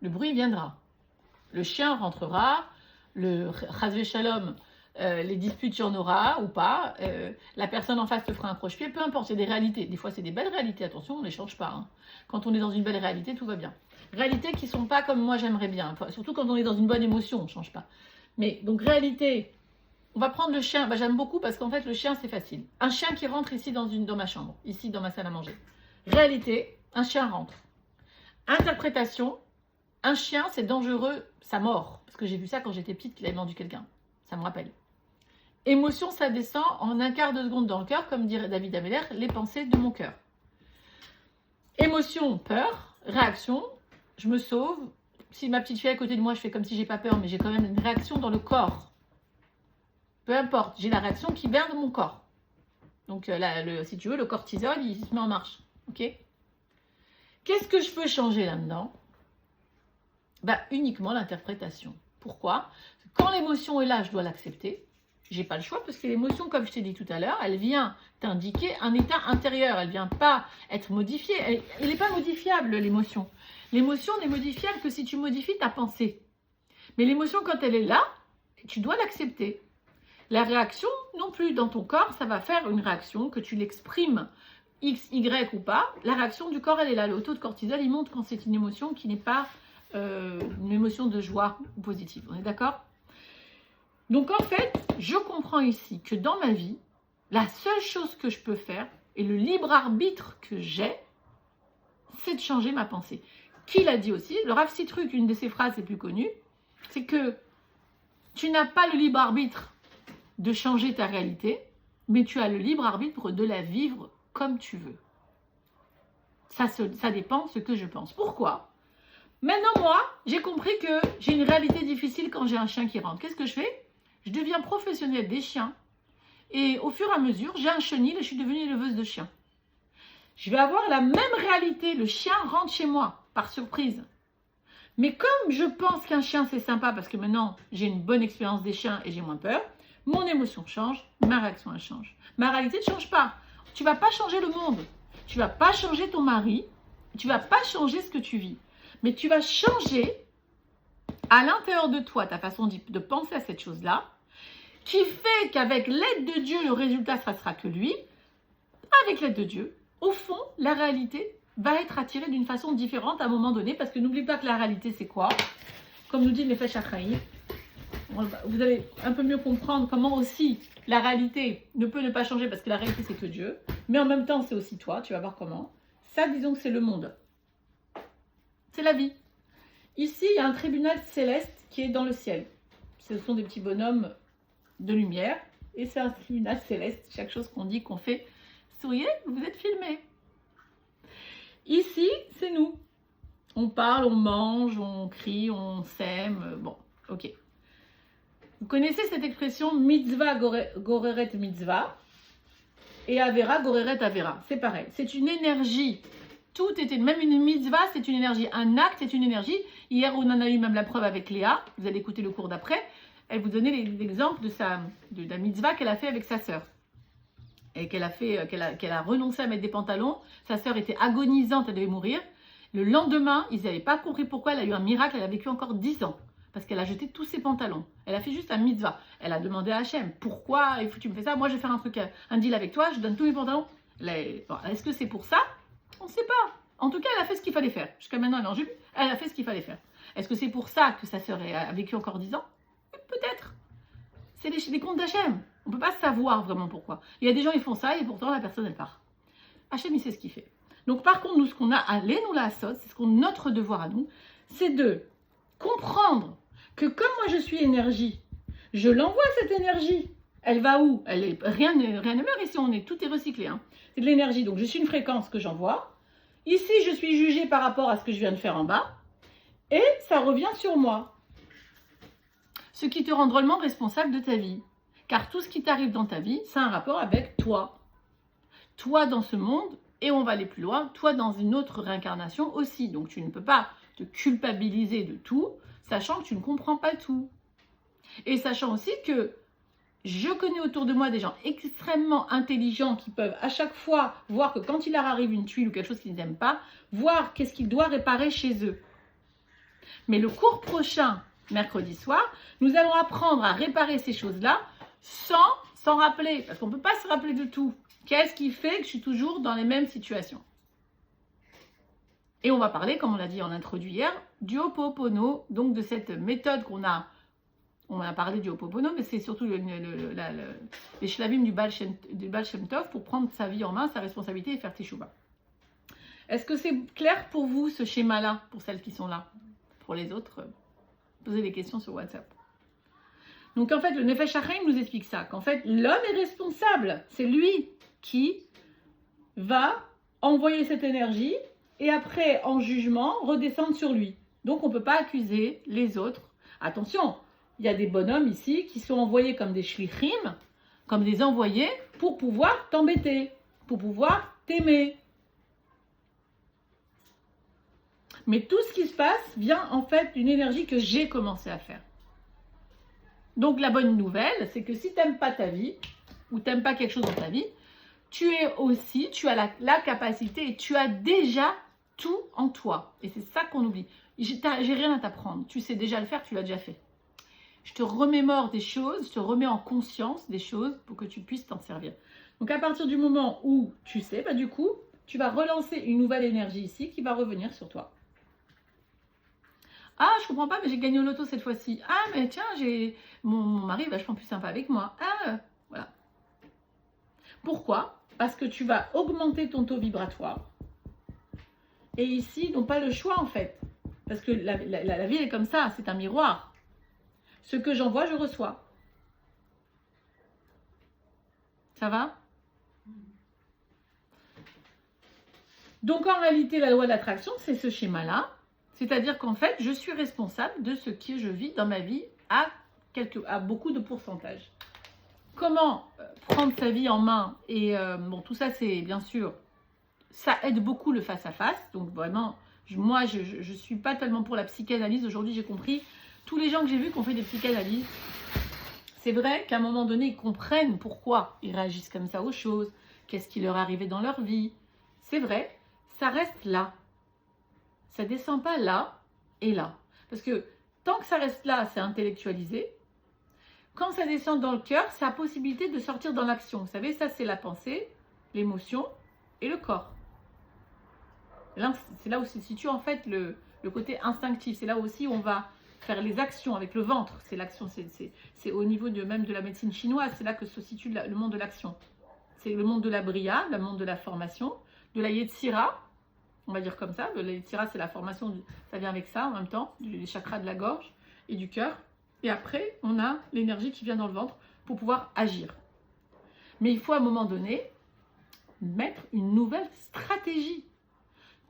Le bruit viendra. Le chien rentrera, le Chazvé Shalom, les disputes, il y en aura ou pas. La personne en face te fera un croche-pied, peu importe, c'est des réalités. Des fois, c'est des belles réalités, attention, on ne les change pas. Hein. Quand on est dans une belle réalité, tout va bien. Réalités qui ne sont pas comme moi j'aimerais bien. Enfin, surtout quand on est dans une bonne émotion, on ne change pas. Mais donc, réalité, on va prendre le chien. Bah, j'aime beaucoup parce qu'en fait, le chien, c'est facile. Un chien qui rentre ici dans ma chambre, ici dans ma salle à manger. Réalité, un chien rentre. Interprétation, un chien, c'est dangereux, ça mord. Parce que j'ai vu ça quand j'étais petite, qu'il avait mordu quelqu'un. Ça me rappelle. Émotion, ça descend en un quart de seconde dans le cœur, comme dirait David Ameller, les pensées de mon cœur. Émotion, peur. Réaction, je me sauve. Si ma petite fille est à côté de moi, je fais comme si j'ai pas peur, mais j'ai quand même une réaction dans le corps. Peu importe, j'ai la réaction qui vient de mon corps. Donc, si tu veux, le cortisol, il se met en marche. Ok ? Qu'est-ce que je peux changer là-dedans ? Bah, uniquement l'interprétation. Pourquoi ? Quand l'émotion est là, je dois l'accepter. J'ai pas le choix parce que l'émotion, comme je t'ai dit tout à l'heure, elle vient t'indiquer un état intérieur. Elle vient pas être modifiée. Elle n'est pas modifiable, l'émotion. L'émotion n'est modifiable que si tu modifies ta pensée. Mais l'émotion, quand elle est là, tu dois l'accepter. La réaction, non plus. Dans ton corps, ça va faire une réaction, que tu l'exprimes X, Y ou pas. La réaction du corps, elle est là. Le taux de cortisol, il monte quand c'est une émotion qui n'est pas une émotion de joie positive. On est d'accord ? Donc en fait, je comprends ici que dans ma vie, la seule chose que je peux faire, et le libre arbitre que j'ai, c'est de changer ma pensée. Qui l'a dit aussi ? Le Rav Sitruk, une de ses phrases les plus connues, c'est que tu n'as pas le libre arbitre de changer ta réalité, mais tu as le libre arbitre de la vivre comme tu veux. Ça dépend de ce que je pense. Pourquoi ? Maintenant, moi, j'ai compris que j'ai une réalité difficile quand j'ai un chien qui rentre. Qu'est-ce que je fais ? Je deviens professionnelle des chiens. Et au fur et à mesure, j'ai un chenil et je suis devenue éleveuse de chiens. Je vais avoir la même réalité. Le chien rentre chez moi, par surprise. Mais comme je pense qu'un chien, c'est sympa parce que maintenant, j'ai une bonne expérience des chiens et j'ai moins peur, mon émotion change, ma réaction, elle change. Ma réalité ne change pas. Tu ne vas pas changer le monde. Tu ne vas pas changer ton mari. Tu ne vas pas changer ce que tu vis. Mais tu vas changer à l'intérieur de toi ta façon de penser à cette chose-là, qui fait qu'avec l'aide de Dieu, le résultat ne sera que lui. Avec l'aide de Dieu, au fond, la réalité va être attirée d'une façon différente à un moment donné, parce que n'oublie pas que la réalité, c'est quoi ? Comme nous dit les Nefesh HaChaim, vous allez un peu mieux comprendre comment aussi la réalité ne peut ne pas changer, parce que la réalité, c'est que Dieu, mais en même temps, c'est aussi toi, tu vas voir comment. Ça, disons que c'est le monde. C'est la vie. Ici, il y a un tribunal céleste qui est dans le ciel. Ce sont des petits bonhommes de lumière. Et c'est un tribunal céleste. Chaque chose qu'on dit, qu'on fait, souriez, vous êtes filmés. Ici, c'est nous. On parle, on mange, on crie, on s'aime. Bon, ok. Vous connaissez cette expression mitzvah goreret mitzvah et avera goreret avera. C'est pareil. C'est une énergie. Tout était, même une mitzvah, c'est une énergie. Un acte, c'est une énergie. Hier, on en a eu même la preuve avec Léa. Vous allez écouter le cours d'après. Elle vous donnait l'exemple de la mitzvah qu'elle a fait avec sa sœur. Et qu'elle a renoncé à mettre des pantalons. Sa sœur était agonisante, elle devait mourir. Le lendemain, ils n'avaient pas compris pourquoi. Elle a eu un miracle, elle a vécu encore 10 ans. Parce qu'elle a jeté tous ses pantalons. Elle a fait juste un mitzvah. Elle a demandé à Hachem, pourquoi tu me fais ça ? Moi, je vais faire un deal avec toi, je donne tous mes pantalons. Est-ce que c'est pour ça ? On ne sait pas. En tout cas, elle a fait ce qu'il fallait faire. Jusqu'à maintenant, elle est en jupe. Elle a fait ce qu'il fallait faire. Est-ce que c'est pour ça que sa sœur a vécu encore 10 ans ? Peut-être. C'est les comptes d'Hachem. On ne peut pas savoir vraiment pourquoi. Il y a des gens, ils font ça et pourtant, la personne, elle part. Hachem, il sait ce qu'il fait. Donc, par contre, nous, ce qu'on a à nous la sauce, c'est notre devoir à nous, c'est de comprendre que comme moi, je suis énergie, je l'envoie cette énergie. Elle va où ? Rien ne meurt ici, tout est recyclé. Hein. C'est de l'énergie. Donc, je suis une fréquence que j'envoie. Ici, je suis jugée par rapport à ce que je viens de faire en bas. Et ça revient sur moi. Ce qui te rend drôlement responsable de ta vie. Car tout ce qui t'arrive dans ta vie, c'est un rapport avec toi. Toi, dans ce monde, Et on va aller plus loin, toi dans une autre réincarnation aussi. Donc tu ne peux pas te culpabiliser de tout, sachant que tu ne comprends pas tout. Et sachant aussi que je connais autour de moi des gens extrêmement intelligents qui peuvent à chaque fois voir que quand il leur arrive une tuile ou quelque chose qu'ils n'aiment pas, voir qu'est-ce qu'ils doivent réparer chez eux. Mais le cours prochain, mercredi soir, nous allons apprendre à réparer ces choses-là sans s'en rappeler, parce qu'on ne peut pas se rappeler de tout. Qu'est-ce qui fait que je suis toujours dans les mêmes situations? Et on va parler, comme on l'a dit en introduit hier, du Ho'oponopono, donc de cette méthode qu'on a. On a parlé du Ho'oponopono, mais c'est surtout les shlavim du Baal Shem Tov pour prendre sa vie en main, sa responsabilité et faire teshuva. Est-ce que c'est clair pour vous ce schéma-là, pour celles qui sont là? Pour les autres, posez des questions sur WhatsApp. Donc en fait, le Nefesh HaChaim nous explique ça, qu'en fait, l'homme est responsable. C'est lui qui va envoyer cette énergie et après, en jugement, redescendre sur lui. Donc on ne peut pas accuser les autres. Attention, il y a des bonhommes ici qui sont envoyés comme des shlichim, comme des envoyés pour pouvoir t'embêter, pour pouvoir t'aimer. Mais tout ce qui se passe vient en fait d'une énergie que j'ai commencé à faire. Donc la bonne nouvelle, c'est que si tu n'aimes pas ta vie, ou tu n'aimes pas quelque chose dans ta vie, tu as la capacité et tu as déjà tout en toi. Et c'est ça qu'on oublie. J'ai rien à t'apprendre. Tu sais déjà le faire, tu l'as déjà fait. Je te remémore des choses, je te remets en conscience des choses pour que tu puisses t'en servir. Donc à partir du moment où tu sais, bah du coup, tu vas relancer une nouvelle énergie ici qui va revenir sur toi. Ah, je comprends pas, mais j'ai gagné au loto cette fois-ci. Ah, mais tiens, mon mari est vachement plus sympa avec moi. Ah, voilà. Pourquoi? Parce que tu vas augmenter ton taux vibratoire. Et ici, ils n'ont pas le choix en fait. Parce que la vie est comme ça, c'est un miroir. Ce que j'envoie, je reçois. Ça va? Donc en réalité, la loi de l'attraction, c'est ce schéma-là. C'est-à-dire qu'en fait, je suis responsable de ce que je vis dans ma vie à beaucoup de pourcentage. Comment prendre sa vie en main? Et bon, tout ça, c'est bien sûr, ça aide beaucoup le face-à-face. Donc vraiment, moi, je ne suis pas tellement pour la psychanalyse. Aujourd'hui, j'ai compris. Tous les gens que j'ai vus qui ont fait des psychanalyses, c'est vrai qu'à un moment donné, ils comprennent pourquoi ils réagissent comme ça aux choses, qu'est-ce qui leur est arrivé dans leur vie. C'est vrai, ça reste là. Ça ne descend pas là et là. Parce que tant que ça reste là, c'est intellectualisé. Quand ça descend dans le cœur, c'est la possibilité de sortir dans l'action. Vous savez, ça c'est la pensée, l'émotion et le corps. C'est là où se situe en fait le côté instinctif. C'est là aussi où on va faire les actions avec le ventre. C'est l'action, c'est au niveau même de la médecine chinoise. C'est là que se situe le monde de l'action. C'est le monde de la Bria, le monde de la formation, de la Yetzira. On va dire comme ça, le Yetzira c'est la formation, ça vient avec ça en même temps, les chakras de la gorge et du cœur. Et après, on a l'énergie qui vient dans le ventre pour pouvoir agir. Mais il faut à un moment donné mettre une nouvelle stratégie.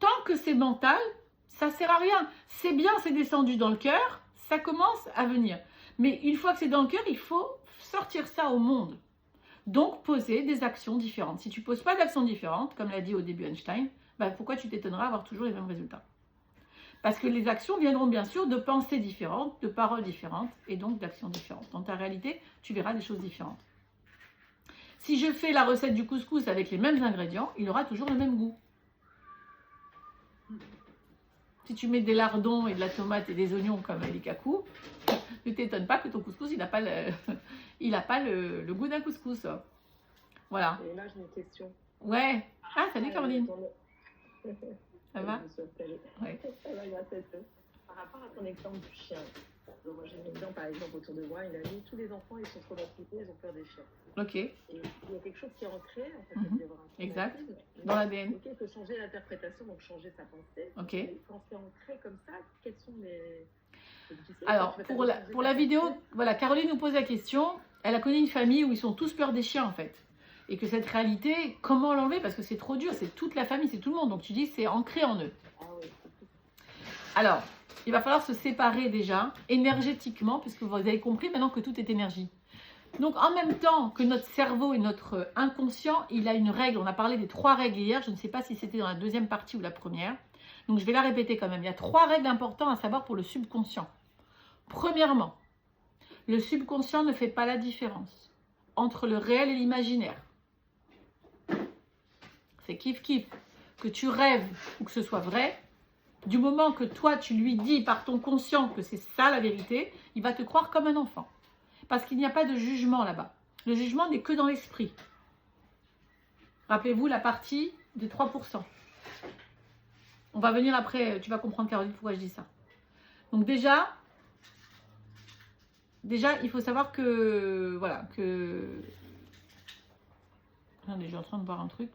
Tant que c'est mental, ça ne sert à rien. C'est bien, c'est descendu dans le cœur, ça commence à venir. Mais une fois que c'est dans le cœur, il faut sortir ça au monde. Donc, poser des actions différentes. Si tu ne poses pas d'actions différentes, comme l'a dit au début Einstein, bah pourquoi tu t'étonneras d'avoir toujours les mêmes résultats? Parce que les actions viendront bien sûr de pensées différentes, de paroles différentes et donc d'actions différentes. Dans ta réalité, tu verras des choses différentes. Si je fais la recette du couscous avec les mêmes ingrédients, il aura toujours le même goût. Si tu mets des lardons et de la tomate et des oignons comme les cacous, ne t'étonne pas que ton couscous, il n'a pas le goût d'un couscous. Voilà. Et là, j'ai une question. Ouais. Ah, salut Caroline. Ça va? Ouais. Ça va, grâce à toi. Par rapport à ton exemple du chien, donc moi j'ai un exemple par exemple autour de moi, il a dit tous les enfants ils sont traumatisés, ils ont peur des chiens. Ok. Et il y a quelque chose qui est ancré, en fait, Exact. Dans l'ADN. Ok, il faut changer l'interprétation, donc changer sa pensée. Ok. Et quand c'est ancré comme ça, quels sont les... Alors, pour la vidéo, voilà, Caroline nous pose la question, elle a connu une famille où ils sont tous peur des chiens en fait. Et que cette réalité, comment l'enlever? Parce que c'est trop dur, c'est toute la famille, c'est tout le monde. Donc tu dis, c'est ancré en eux. Ah oui. Alors, il va falloir se séparer déjà, énergétiquement, puisque vous avez compris maintenant que tout est énergie. Donc, en même temps que notre cerveau et notre inconscient, il a une règle. On a parlé des 3 règles hier. Je ne sais pas si c'était dans la deuxième partie ou la première. Donc, je vais la répéter quand même. Il y a 3 règles importantes à savoir pour le subconscient. Premièrement, le subconscient ne fait pas la différence entre le réel et l'imaginaire. C'est kiff-kiff. Que tu rêves ou que ce soit vrai, du moment que toi, tu lui dis par ton conscient que c'est ça la vérité, il va te croire comme un enfant. Parce qu'il n'y a pas de jugement là-bas. Le jugement n'est que dans l'esprit. Rappelez-vous la partie des 3%. On va venir après, tu vas comprendre Caroline pourquoi je dis ça. Donc déjà, il faut savoir que, voilà, que... Attendez, je suis en train de voir un truc.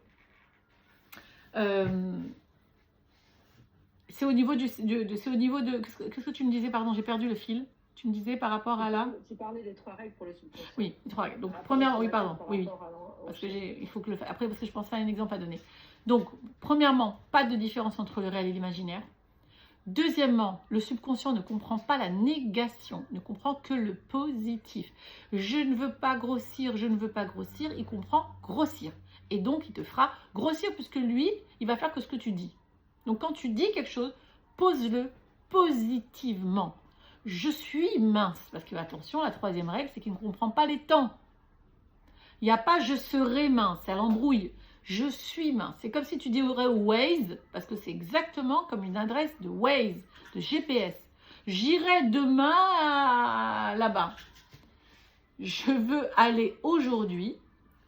C'est au niveau c'est au niveau de... Qu'est-ce que tu me disais, pardon, j'ai perdu le fil. Tu me disais par rapport à là. Tu parlais des 3 règles pour le subconscient. Oui, les 3 règles. Donc, premièrement, oui, pardon. Oui. Parce que il faut que le... Après, parce que je pensais à un exemple à donner. Donc, premièrement, pas de différence entre le réel et l'imaginaire. Deuxièmement, le subconscient ne comprend pas la négation, ne comprend que le positif. Je ne veux pas grossir, je ne veux pas grossir, il comprend grossir. Et donc, il te fera grossir puisque lui, il va faire que ce que tu dis. Donc, quand tu dis quelque chose, pose-le positivement. Je suis mince. Parce que, attention, la 3e règle, c'est qu'il ne comprend pas les temps. Il n'y a pas « je serai mince », ça l'embrouille. Je suis mince. C'est comme si tu dirais Waze, parce que c'est exactement comme une adresse de Waze, de GPS. J'irai demain là-bas. Je veux aller aujourd'hui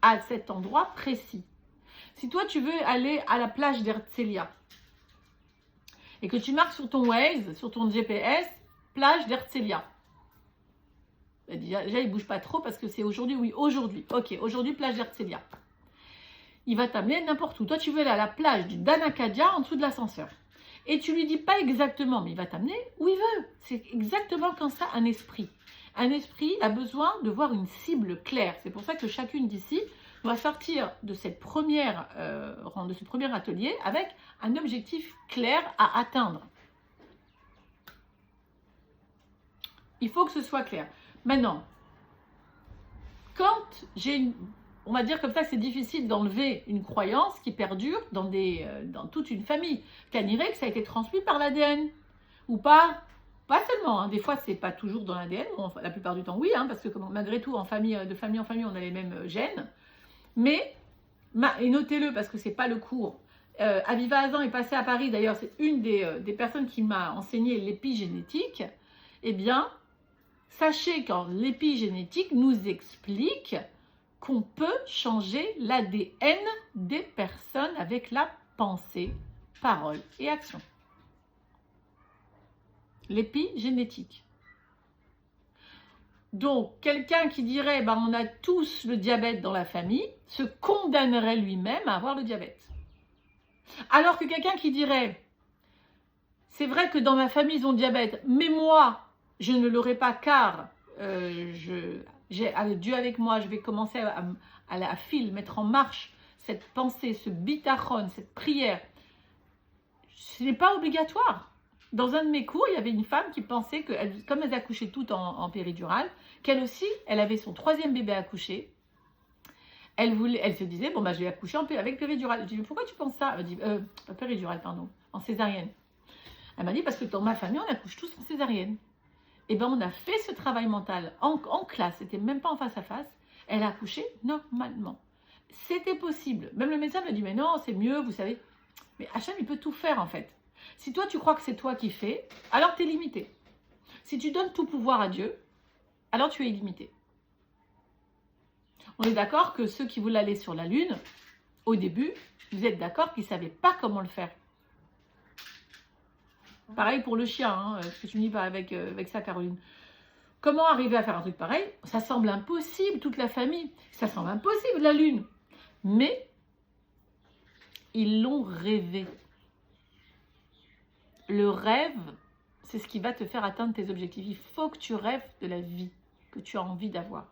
à cet endroit précis. Si toi, tu veux aller à la plage d'Herzliya et que tu marques sur ton Waze, sur ton GPS, plage d'Herzliya. Déjà, il ne bouge pas trop parce que c'est aujourd'hui. Oui, aujourd'hui. Ok, aujourd'hui, plage d'Herzliya. Il va t'amener n'importe où. Toi, tu veux aller à la plage du Dhanakadia en dessous de l'ascenseur. Et tu lui dis pas exactement, mais il va t'amener où il veut. C'est exactement comme ça un esprit. Un esprit a besoin de voir une cible claire. C'est pour ça que chacune d'ici doit sortir de cette première, de ce premier atelier avec un objectif clair à atteindre. Il faut que ce soit clair. Maintenant, quand on va dire comme ça que c'est difficile d'enlever une croyance qui perdure dans toute une famille. Caniré que ça a été transmis par l'ADN. Ou pas seulement. Hein. Des fois, c'est pas toujours dans l'ADN. Bon, la plupart du temps, oui. Hein, parce que malgré tout, de famille en famille, on a les mêmes gènes. Mais, et notez-le parce que c'est pas le cours. Aviva Hazan est passée à Paris. D'ailleurs, c'est une des personnes qui m'a enseigné l'épigénétique. Eh bien, sachez qu'en l'épigénétique nous explique qu'on peut changer l'ADN des personnes avec la pensée, parole et action. L'épigénétique. Donc, quelqu'un qui dirait on a tous le diabète dans la famille se condamnerait lui-même à avoir le diabète. Alors que quelqu'un qui dirait c'est vrai que dans ma famille ils ont le diabète, mais moi je ne l'aurai pas car j'ai Dieu avec moi, je vais commencer à mettre en marche cette pensée, ce bitachon, cette prière. Ce n'est pas obligatoire. Dans un de mes cours, il y avait une femme qui pensait que, comme elles accouchaient toutes en péridurale, qu'elle aussi, elle avait son 3e bébé à accoucher. Elle se disait, je vais accoucher avec péridurale. Je dis, mais pourquoi tu penses ça? Elle dit, péridurale, pardon, en césarienne. Elle m'a dit, parce que dans ma famille, on accouche tous en césarienne. Et on a fait ce travail mental en classe, c'était même pas en face à face. Elle a accouché normalement. C'était possible. Même le médecin me dit, mais non, c'est mieux, vous savez. Mais Hachem, il peut tout faire en fait. Si toi, tu crois que c'est toi qui fais, alors tu es limité. Si tu donnes tout pouvoir à Dieu, alors tu es illimité. On est d'accord que ceux qui voulaient aller sur la Lune, au début, vous êtes d'accord qu'ils ne savaient pas comment le faire. Pareil pour le chien, ce que tu me dis avec ça, Caroline. Comment arriver à faire un truc pareil? Ça semble impossible, toute la famille. Ça semble impossible, la Lune. Mais, ils l'ont rêvé. Le rêve, c'est ce qui va te faire atteindre tes objectifs. Il faut que tu rêves de la vie que tu as envie d'avoir.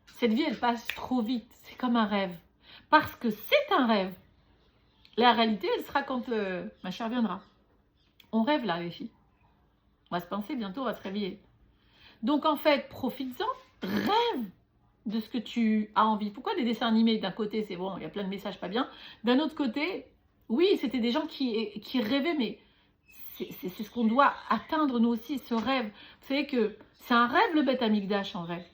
Cette vie, elle passe trop vite. C'est comme un rêve. Parce que c'est un rêve. La réalité, elle sera quand ma chère viendra. On rêve là, les filles. On va se penser, bientôt on va se réveiller. Donc en fait, profites-en. rêve de ce que tu as envie. Pourquoi des dessins animés, d'un côté, c'est bon, il y a plein de messages pas bien. D'un autre côté, oui, c'était des gens qui rêvaient, mais c'est ce qu'on doit atteindre nous aussi, ce rêve. Vous savez que c'est un rêve, le Beth Amikdash, en vrai.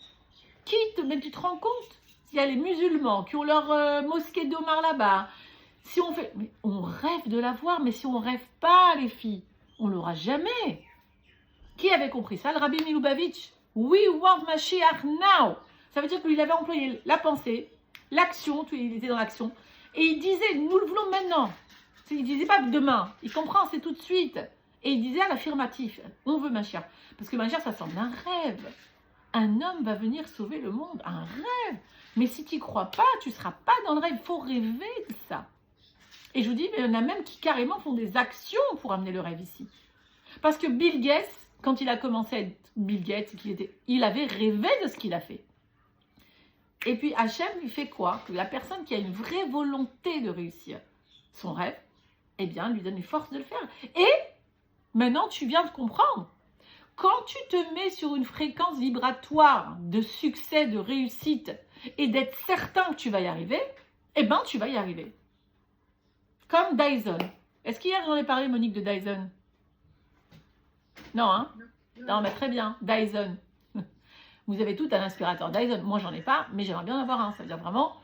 Mais tu te rends compte? Il y a les musulmans qui ont leur mosquée d'Omar là-bas. Si on fait, mais on rêve de la voir, mais si on rêve pas, les filles, on l'aura jamais. Qui avait compris ça? Le Rabbi Milubavitch. We want Mashiach now. Ça veut dire qu'il avait employé la pensée, l'action, il était dans l'action, et il disait, nous le voulons maintenant. Il ne disait pas demain, il comprend, c'est tout de suite. Et il disait à l'affirmatif, on veut Mashiach. Parce que Mashiach, ça semble un rêve. Un homme va venir sauver le monde, un rêve. Mais si tu n'y crois pas, tu ne seras pas dans le rêve, il faut rêver de ça. Et je vous dis, mais il y en a même qui carrément font des actions pour amener le rêve ici. Parce que Bill Gates, quand il a commencé à être Bill Gates, il avait rêvé de ce qu'il a fait. Et puis Hachem lui fait quoi? Que la personne qui a une vraie volonté de réussir son rêve, eh bien, lui donne les forces de le faire. Et maintenant, tu viens de comprendre. Quand tu te mets sur une fréquence vibratoire de succès, de réussite, et d'être certain que tu vas y arriver, eh bien, tu vas y arriver. Comme Dyson. Est-ce qu'hier, j'en ai parlé, Monique, de Dyson? Non, hein? Non, mais très bien. Dyson. Vous avez tout un aspirateur Dyson. Moi, j'en ai pas, mais j'aimerais bien en avoir un. Ça veut dire vraiment,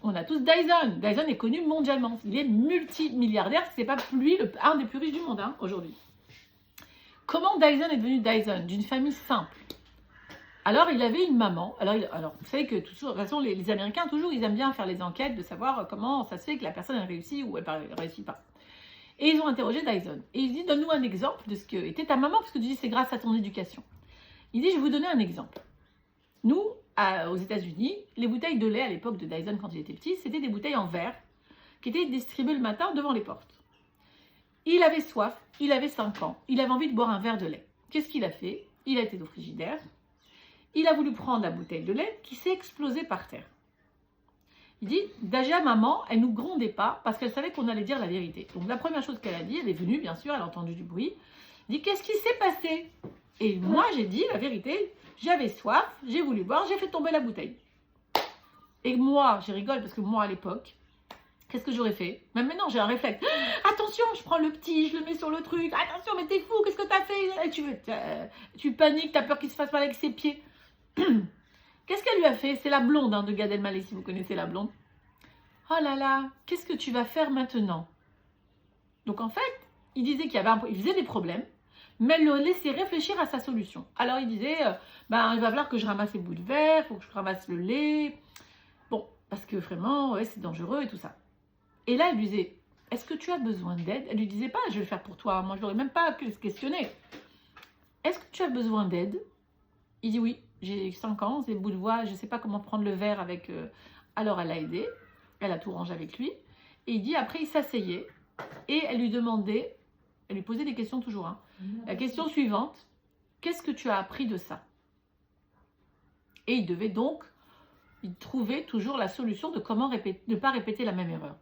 on a tous Dyson. Dyson est connu mondialement. Il est multimilliardaire. C'est pas lui un des plus riches du monde hein, aujourd'hui. Comment Dyson est devenu Dyson? D'une famille simple. Alors, il avait une maman. Alors vous savez que, de toute façon, les Américains, toujours, ils aiment bien faire les enquêtes de savoir comment ça se fait que la personne a réussi ou elle ne réussit pas. Et ils ont interrogé Dyson. Et il dit, donne-nous un exemple de ce que était ta maman, parce que tu dis, c'est grâce à ton éducation. Il dit, je vais vous donner un exemple. Nous, aux États-Unis, les bouteilles de lait à l'époque de Dyson, quand il était petit, c'était des bouteilles en verre qui étaient distribuées le matin devant les portes. Il avait soif, il avait 5 ans, il avait envie de boire un verre de lait. Qu'est-ce qu'il a fait? Il a été au frigidaire, il a voulu prendre la bouteille de lait qui s'est explosée par terre. Il dit, déjà maman, elle ne nous grondait pas parce qu'elle savait qu'on allait dire la vérité. Donc la première chose qu'elle a dit, elle est venue bien sûr, elle a entendu du bruit, elle dit, qu'est-ce qui s'est passé? Et moi j'ai dit la vérité, j'avais soif, j'ai voulu boire, j'ai fait tomber la bouteille. Et moi, je rigole parce que moi à l'époque, qu'est-ce que j'aurais fait? Même maintenant j'ai un réflexe, attention, je prends le petit, je le mets sur le truc, attention mais t'es fou, qu'est-ce que t'as fait? Et tu paniques, t'as peur qu'il se fasse mal avec ses pieds. Qu'est-ce qu'elle lui a fait? C'est la blonde hein, de Gad Elmaleh, si vous connaissez la blonde. Oh là là, qu'est-ce que tu vas faire maintenant? Donc en fait, il disait il faisait des problèmes, mais elle le laissait réfléchir à sa solution. Alors il disait, il va falloir que je ramasse les bouts de verre, il faut que je ramasse le lait. Bon, parce que vraiment, ouais, c'est dangereux et tout ça. Et là, elle lui disait, est-ce que tu as besoin d'aide? Elle lui disait pas, je vais le faire pour toi, moi je l'aurais même pas pu se questionner. Est-ce que tu as besoin d'aide? Il dit oui, j'ai 5 ans, c'est le bout de voix, je ne sais pas comment prendre le verre avec... Alors elle l'a aidé, elle a tout rangé avec lui. Et il dit, après il s'asseyait et elle lui demandait, elle lui posait des questions toujours. Hein. La question suivante, qu'est-ce que tu as appris de ça? Et il devait donc trouver toujours la solution de comment ne pas répéter la même erreur.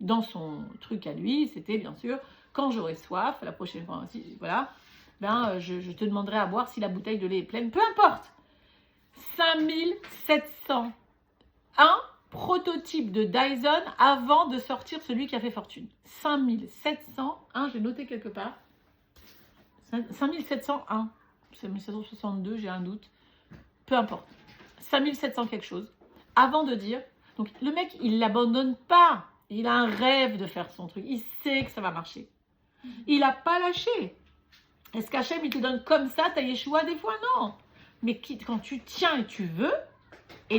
Dans son truc à lui, c'était bien sûr, quand j'aurai soif, la prochaine fois, voilà, je te demanderai à boire si la bouteille de lait est pleine, peu importe. 5701 prototype de Dyson avant de sortir celui qui a fait fortune. 5701, j'ai noté quelque part. 5701, 5762, j'ai un doute. Peu importe. 5700 quelque chose. Avant de dire, donc le mec, il ne l'abandonne pas. Il a un rêve de faire son truc. Il sait que ça va marcher. Il n'a pas lâché. Est-ce qu'Hachem, il te donne comme ça ta Yeshua des fois? Non. Mais quand tu tiens et tu veux, et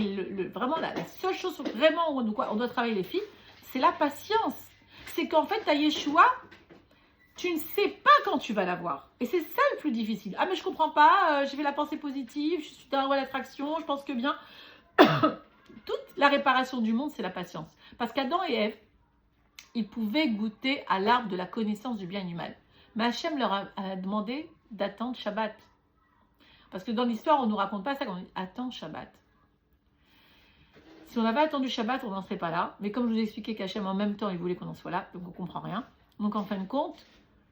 vraiment la seule chose vraiment où on doit travailler les filles, c'est la patience. C'est qu'en fait, ta Yeshua, tu ne sais pas quand tu vas l'avoir. Et c'est ça le plus difficile. Ah mais je comprends pas, j'ai fait la pensée positive, je suis dans la loi d'attraction, je pense que bien. Toute la réparation du monde, c'est la patience. Parce qu'Adam et Ève, ils pouvaient goûter à l'arbre de la connaissance du bien et du mal. Mais Hachem leur a demandé d'attendre Shabbat. Parce que dans l'histoire, on ne nous raconte pas ça quand on dit « attends Shabbat ». Si on avait attendu Shabbat, on n'en serait pas là. Mais comme je vous ai expliqué qu'Hachem, en même temps, il voulait qu'on en soit là, donc on ne comprend rien. Donc en fin de compte,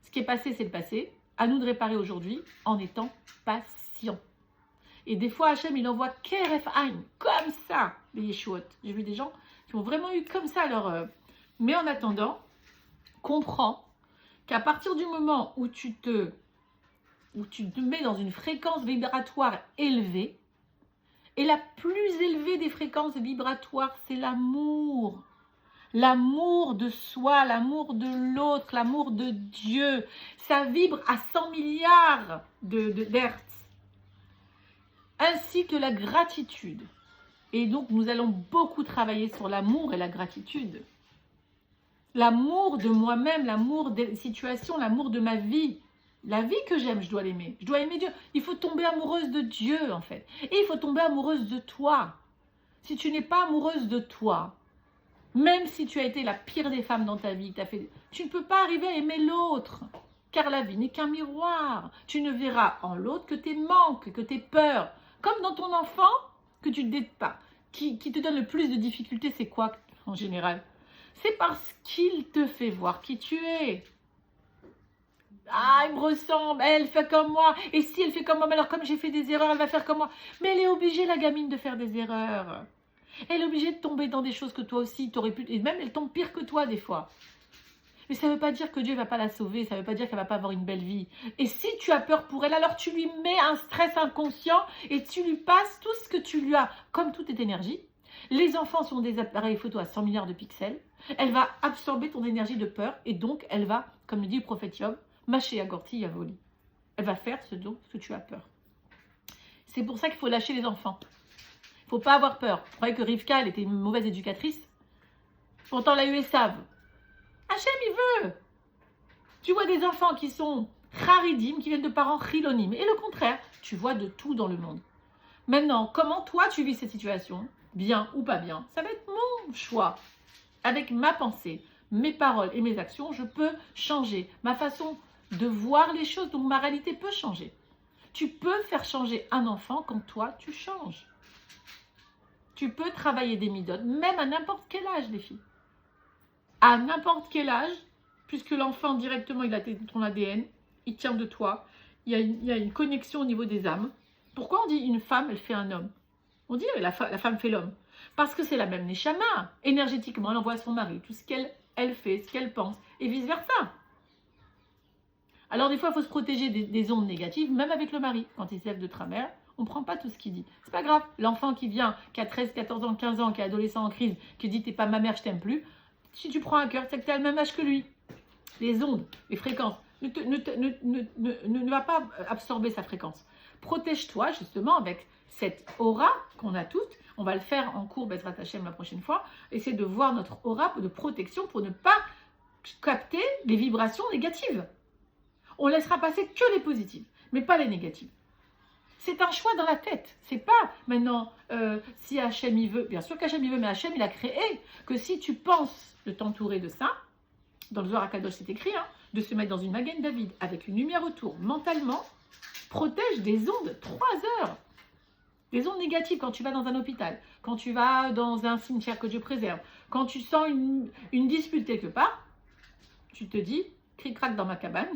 ce qui est passé, c'est le passé. À nous de réparer aujourd'hui en étant patient. Et des fois, Hachem, il envoie Keref Ain, comme ça, les Yeshuot. J'ai vu des gens qui ont vraiment eu comme ça leur... Mais en attendant, comprends qu'à partir du moment où tu te mets dans une fréquence vibratoire élevée, et la plus élevée des fréquences vibratoires, c'est l'amour. L'amour de soi, l'amour de l'autre, l'amour de Dieu. Ça vibre à 100 milliards d'hertz. Ainsi que la gratitude. Et donc, nous allons beaucoup travailler sur l'amour et la gratitude. L'amour de moi-même, l'amour des situations, l'amour de ma vie. La vie que j'aime, je dois l'aimer. Je dois aimer Dieu. Il faut tomber amoureuse de Dieu, en fait. Et il faut tomber amoureuse de toi. Si tu n'es pas amoureuse de toi, même si tu as été la pire des femmes dans ta vie, tu ne peux pas arriver à aimer l'autre. Car la vie n'est qu'un miroir. Tu ne verras en l'autre que tes manques, que tes peurs. Comme dans ton enfant, que tu ne t'aides pas. Qui te donne le plus de difficultés, c'est quoi en général? C'est parce qu'il te fait voir qui tu es. Ah, il me ressemble, elle fait comme moi. Et si elle fait comme moi, alors comme j'ai fait des erreurs, elle va faire comme moi. Mais elle est obligée, la gamine, de faire des erreurs. Elle est obligée de tomber dans des choses que toi aussi, tu aurais pu... Et même, elle tombe pire que toi, des fois. Mais ça ne veut pas dire que Dieu ne va pas la sauver. Ça ne veut pas dire qu'elle ne va pas avoir une belle vie. Et si tu as peur pour elle, alors tu lui mets un stress inconscient et tu lui passes tout ce que tu lui as, comme toute est énergie. Les enfants sont des appareils photo à 100 milliards de pixels. Elle va absorber ton énergie de peur et donc elle va, comme le dit le prophète Job, mâcher à Gorti à Voli. Elle va faire ce dont tu as peur. C'est pour ça qu'il faut lâcher les enfants. Il ne faut pas avoir peur. Vous croyez que Rivka, elle était une mauvaise éducatrice? Pourtant, elle a eu Esav. Hachem, il veut. Tu vois des enfants qui sont charidim, qui viennent de parents chilonim. Et le contraire, tu vois de tout dans le monde. Maintenant, comment toi tu vis cette situation, bien ou pas bien, ça va être mon choix. Avec ma pensée, mes paroles et mes actions, je peux changer ma façon de voir les choses. Donc ma réalité peut changer. Tu peux faire changer un enfant quand toi tu changes. Tu peux travailler des midotes, même à n'importe quel âge, les filles. À n'importe quel âge, puisque l'enfant directement, il a ton ADN, il tient de toi, il y a une connexion au niveau des âmes. Pourquoi on dit une femme, elle fait un homme? On dit la femme fait l'homme. Parce que c'est la même neshama. Énergétiquement, elle envoie à son mari tout ce qu'elle fait, ce qu'elle pense, et vice-versa. Alors des fois, il faut se protéger des ondes négatives, même avec le mari. Quand il se lève de travers, on ne prend pas tout ce qu'il dit. C'est pas grave. L'enfant qui vient, qui a 13, 14 ans, 15 ans, qui est adolescent en crise, qui dit « t'es pas ma mère, je t'aime plus », si tu prends un cœur, c'est que tu as le même âge que lui. Les ondes, les fréquences, ne va pas absorber sa fréquence. Protège-toi justement avec cette aura qu'on a toutes. On va le faire en cours Bezrat Hashem la prochaine fois. Essayer de voir notre aura de protection pour ne pas capter les vibrations négatives. On laissera passer que les positives, mais pas les négatives. C'est un choix dans la tête. C'est pas maintenant si Hachem il veut. Bien sûr qu'Hachem il veut, mais Hachem il a créé que si tu penses de t'entourer de ça, dans le Zohar HaKadosh c'est écrit, de se mettre dans une Magen David avec une lumière autour, mentalement, protège des ondes 3 heures. Des ondes négatives quand tu vas dans un hôpital, quand tu vas dans un cimetière que Dieu préserve, quand tu sens une dispute quelque part, tu te dis, cric-crac dans ma cabane,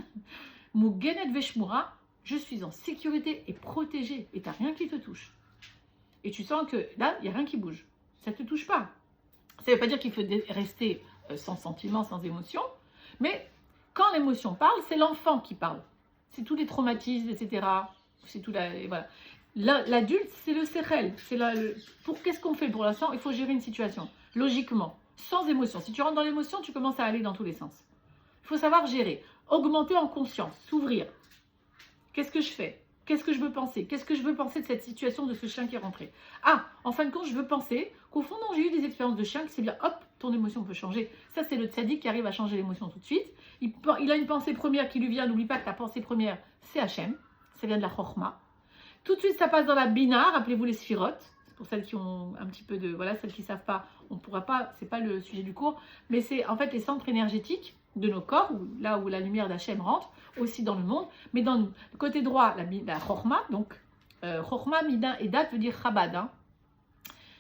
Mugenet Veshmura, je suis en sécurité et protégée et tu n'as rien qui te touche. Et tu sens que là, il n'y a rien qui bouge. Ça ne te touche pas. Ça ne veut pas dire qu'il faut rester sans sentiment, sans émotion, mais quand l'émotion parle, c'est l'enfant qui parle. C'est tous les traumatismes, etc. C'est tout voilà. L'adulte, c'est le sérel. Qu'est-ce qu'on fait pour l'instant? Il faut gérer une situation, logiquement, sans émotion. Si tu rentres dans l'émotion, tu commences à aller dans tous les sens. Il faut savoir gérer, augmenter en conscience, s'ouvrir. Qu'est-ce que je fais? Qu'est-ce que je veux penser? Qu'est-ce que je veux penser de cette situation, de ce chien qui est rentré? Ah, en fin de compte, je veux penser qu'au fond, non, j'ai eu des expériences de chien, que c'est bien, hop, ton émotion peut changer. Ça, c'est le tzaddik qui arrive à changer l'émotion tout de suite. Il a une pensée première qui lui vient, n'oublie pas que ta pensée première, c'est Hachem, ça vient de la chorma. Tout de suite, ça passe dans la bina, rappelez-vous les sphirotes. Pour celles qui ont un petit peu de... Voilà, celles qui ne savent pas, on ne pourra pas, c'est pas le sujet du cours, mais c'est en fait les centres énergétiques de nos corps, là où la lumière d'Hachem rentre, aussi dans le monde, mais dans le côté droit, la chorma, donc chorma, midin et dat veut dire chabad.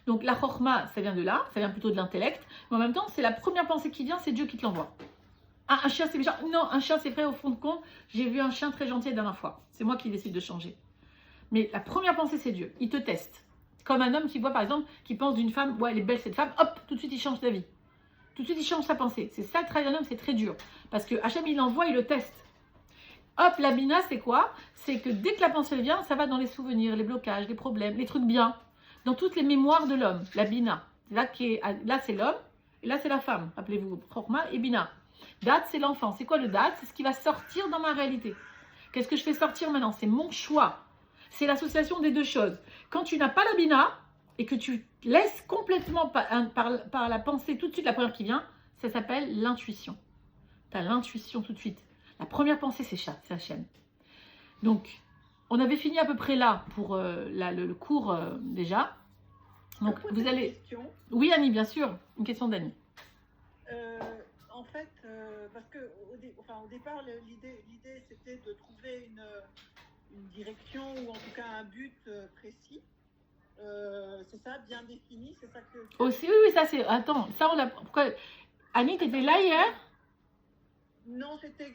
Donc la chorma, ça vient de là, ça vient plutôt de l'intellect, mais en même temps, c'est la première pensée qui vient, c'est Dieu qui te l'envoie. Ah, un chien, c'est méchant. Non, un chien, c'est vrai, au fond de compte, j'ai vu un chien très gentil la dernière fois. C'est moi qui décide de changer. Mais la première pensée, c'est Dieu. Il te teste. Comme un homme qui voit, par exemple, qui pense d'une femme, ouais, elle est belle cette femme, hop, tout de suite, il change d'avis. Tout de suite, il change sa pensée. C'est ça, le travail d'un homme, c'est très dur. Parce que Hachem, il l'envoie, il le teste. Hop, la bina, c'est quoi? C'est que dès que la pensée vient, ça va dans les souvenirs, les blocages, les problèmes, les trucs bien. Dans toutes les mémoires de l'homme, la bina. Là, c'est l'homme, et là, c'est la femme. Rappelez-vous, Chorma et bina. Dat, c'est l'enfant. C'est quoi le dat? C'est ce qui va sortir dans ma réalité. Qu'est-ce que je fais sortir maintenant? C'est mon choix. C'est l'association des deux choses. Quand tu n'as pas la bina, et que tu laisses complètement par la pensée tout de suite la première qui vient, ça s'appelle l'intuition. Tu as l'intuition tout de suite. La première pensée, c'est Hachem. Donc, on avait fini à peu près là pour le cours déjà. Donc, vous allez... Oui, Annie, bien sûr. Une question d'Annie. En fait, parce que au départ, l'idée c'était de trouver une direction ou en tout cas un but précis. C'est ça, bien défini, c'est ça que... Aussi, oui, ça c'est... Attends, ça on l'a... Pourquoi... Annie, t'étais là hier? Non, c'était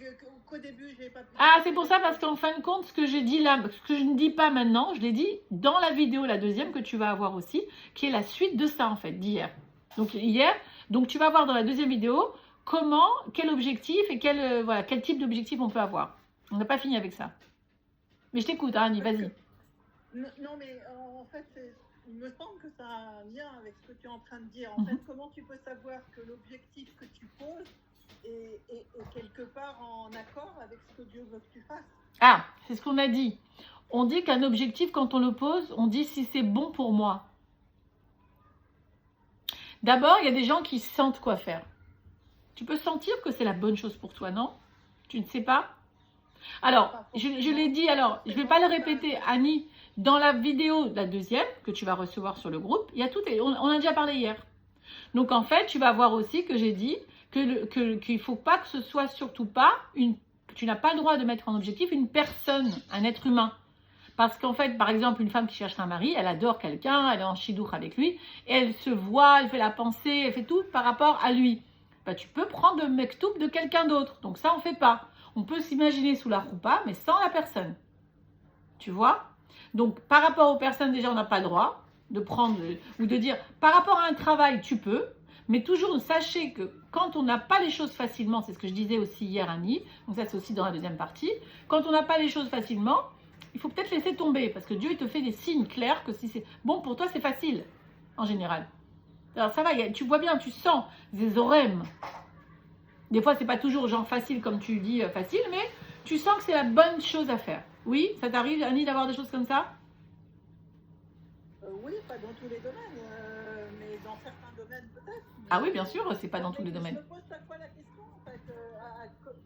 qu'au début, je n'ai pas pu... Ah, c'est pour ça, parce qu'en fin de compte, ce que j'ai dit là, ce que je ne dis pas maintenant, je l'ai dit dans la vidéo, la deuxième, que tu vas avoir aussi, qui est la suite de ça, en fait, d'hier. Donc, hier, donc tu vas voir dans la deuxième vidéo, comment, quel objectif et quel type d'objectif on peut avoir. On n'a pas fini avec ça. Mais je t'écoute, hein, Annie, vas-y. Non, mais en fait, il me semble que ça a un lien avec ce que tu es en train de dire. En fait, comment tu peux savoir que l'objectif que tu poses est quelque part en accord avec ce que Dieu veut que tu fasses? Ah, c'est ce qu'on a dit. On dit qu'un objectif, quand on le pose, on dit si c'est bon pour moi. D'abord, il y a des gens qui sentent quoi faire. Tu peux sentir que c'est la bonne chose pour toi, non? Tu ne sais pas? Alors, je l'ai dit, alors, je ne vais pas le répéter, Annie, dans la vidéo, la deuxième, que tu vas recevoir sur le groupe, il y a tout, on a déjà parlé hier. Donc, en fait, tu vas voir aussi que j'ai dit qu'il ne faut pas que ce soit surtout pas tu n'as pas le droit de mettre en objectif une personne, un être humain. Parce qu'en fait, par exemple, une femme qui cherche un mari, elle adore quelqu'un, elle est en chidour avec lui, et elle se voit, elle fait la pensée, elle fait tout par rapport à lui. Bah, tu peux prendre le mektoub de quelqu'un d'autre. Donc ça, on ne fait pas. On peut s'imaginer sous la roupa, mais sans la personne. Tu vois? Donc, par rapport aux personnes, déjà, on n'a pas le droit de prendre ou de dire, par rapport à un travail, tu peux, mais toujours sachez que quand on n'a pas les choses facilement, c'est ce que je disais aussi hier, Annie, donc ça, c'est aussi dans la deuxième partie, quand on n'a pas les choses facilement, il faut peut-être laisser tomber, parce que Dieu, il te fait des signes clairs que si c'est bon pour toi, c'est facile, en général. Alors, ça va, tu vois bien, tu sens des orèmes. Des fois, c'est pas toujours genre facile, comme tu dis, facile, mais tu sens que c'est la bonne chose à faire. Oui, ça t'arrive, Annie, d'avoir des choses comme ça? Oui, pas dans tous les domaines, mais dans certains domaines peut-être. Ah oui, bien sûr, c'est pas dans tous les domaines. Je me pose chaque fois la question, en fait,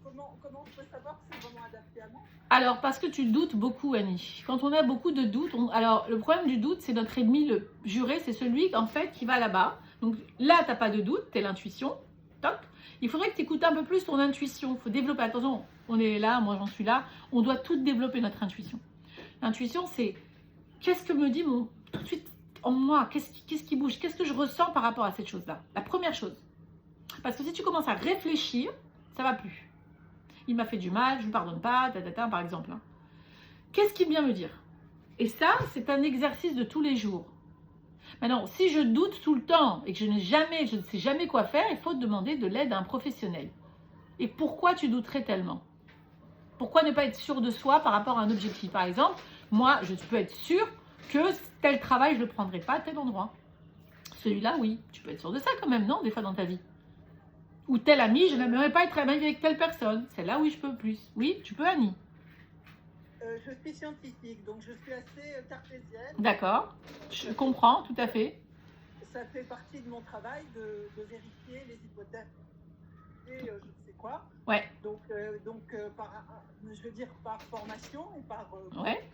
comment je peux savoir que c'est vraiment adapté à moi? Alors, parce que tu doutes beaucoup, Annie. Quand on a beaucoup de doutes, alors le problème du doute, c'est notre ennemi, le juré, c'est celui, en fait, qui va là-bas. Donc là, tu n'as pas de doute, tu es l'intuition, top. Il faudrait que tu écoutes un peu plus ton intuition. Il faut développer. Attention, on est là, moi j'en suis là. On doit tout développer notre intuition. L'intuition, c'est qu'est-ce que me dit tout de suite en moi? Qu'est-ce qui bouge? Qu'est-ce que je ressens par rapport à cette chose-là? La première chose. Parce que si tu commences à réfléchir, ça va plus. Il m'a fait du mal, je ne pardonne pas, par exemple. Qu'est-ce qu'il vient me dire? Et ça, c'est un exercice de tous les jours. Maintenant, si je doute tout le temps et que je ne sais jamais quoi faire, il faut demander de l'aide à un professionnel. Et pourquoi tu douterais tellement? Pourquoi ne pas être sûr de soi par rapport à un objectif? Par exemple, moi, je peux être sûr que tel travail, je ne le prendrai pas à tel endroit. Celui-là, oui. Tu peux être sûr de ça quand même, non? Des fois dans ta vie. Ou tel ami, je n'aimerais pas être ami avec telle personne. C'est là où je peux plus. Oui, tu peux, Annie. Je suis scientifique, donc je suis assez cartésienne. D'accord, je comprends, tout à fait. Ça fait partie de mon travail de vérifier les hypothèses et je ne sais quoi. Ouais. Donc je veux dire par formation et par... ouais.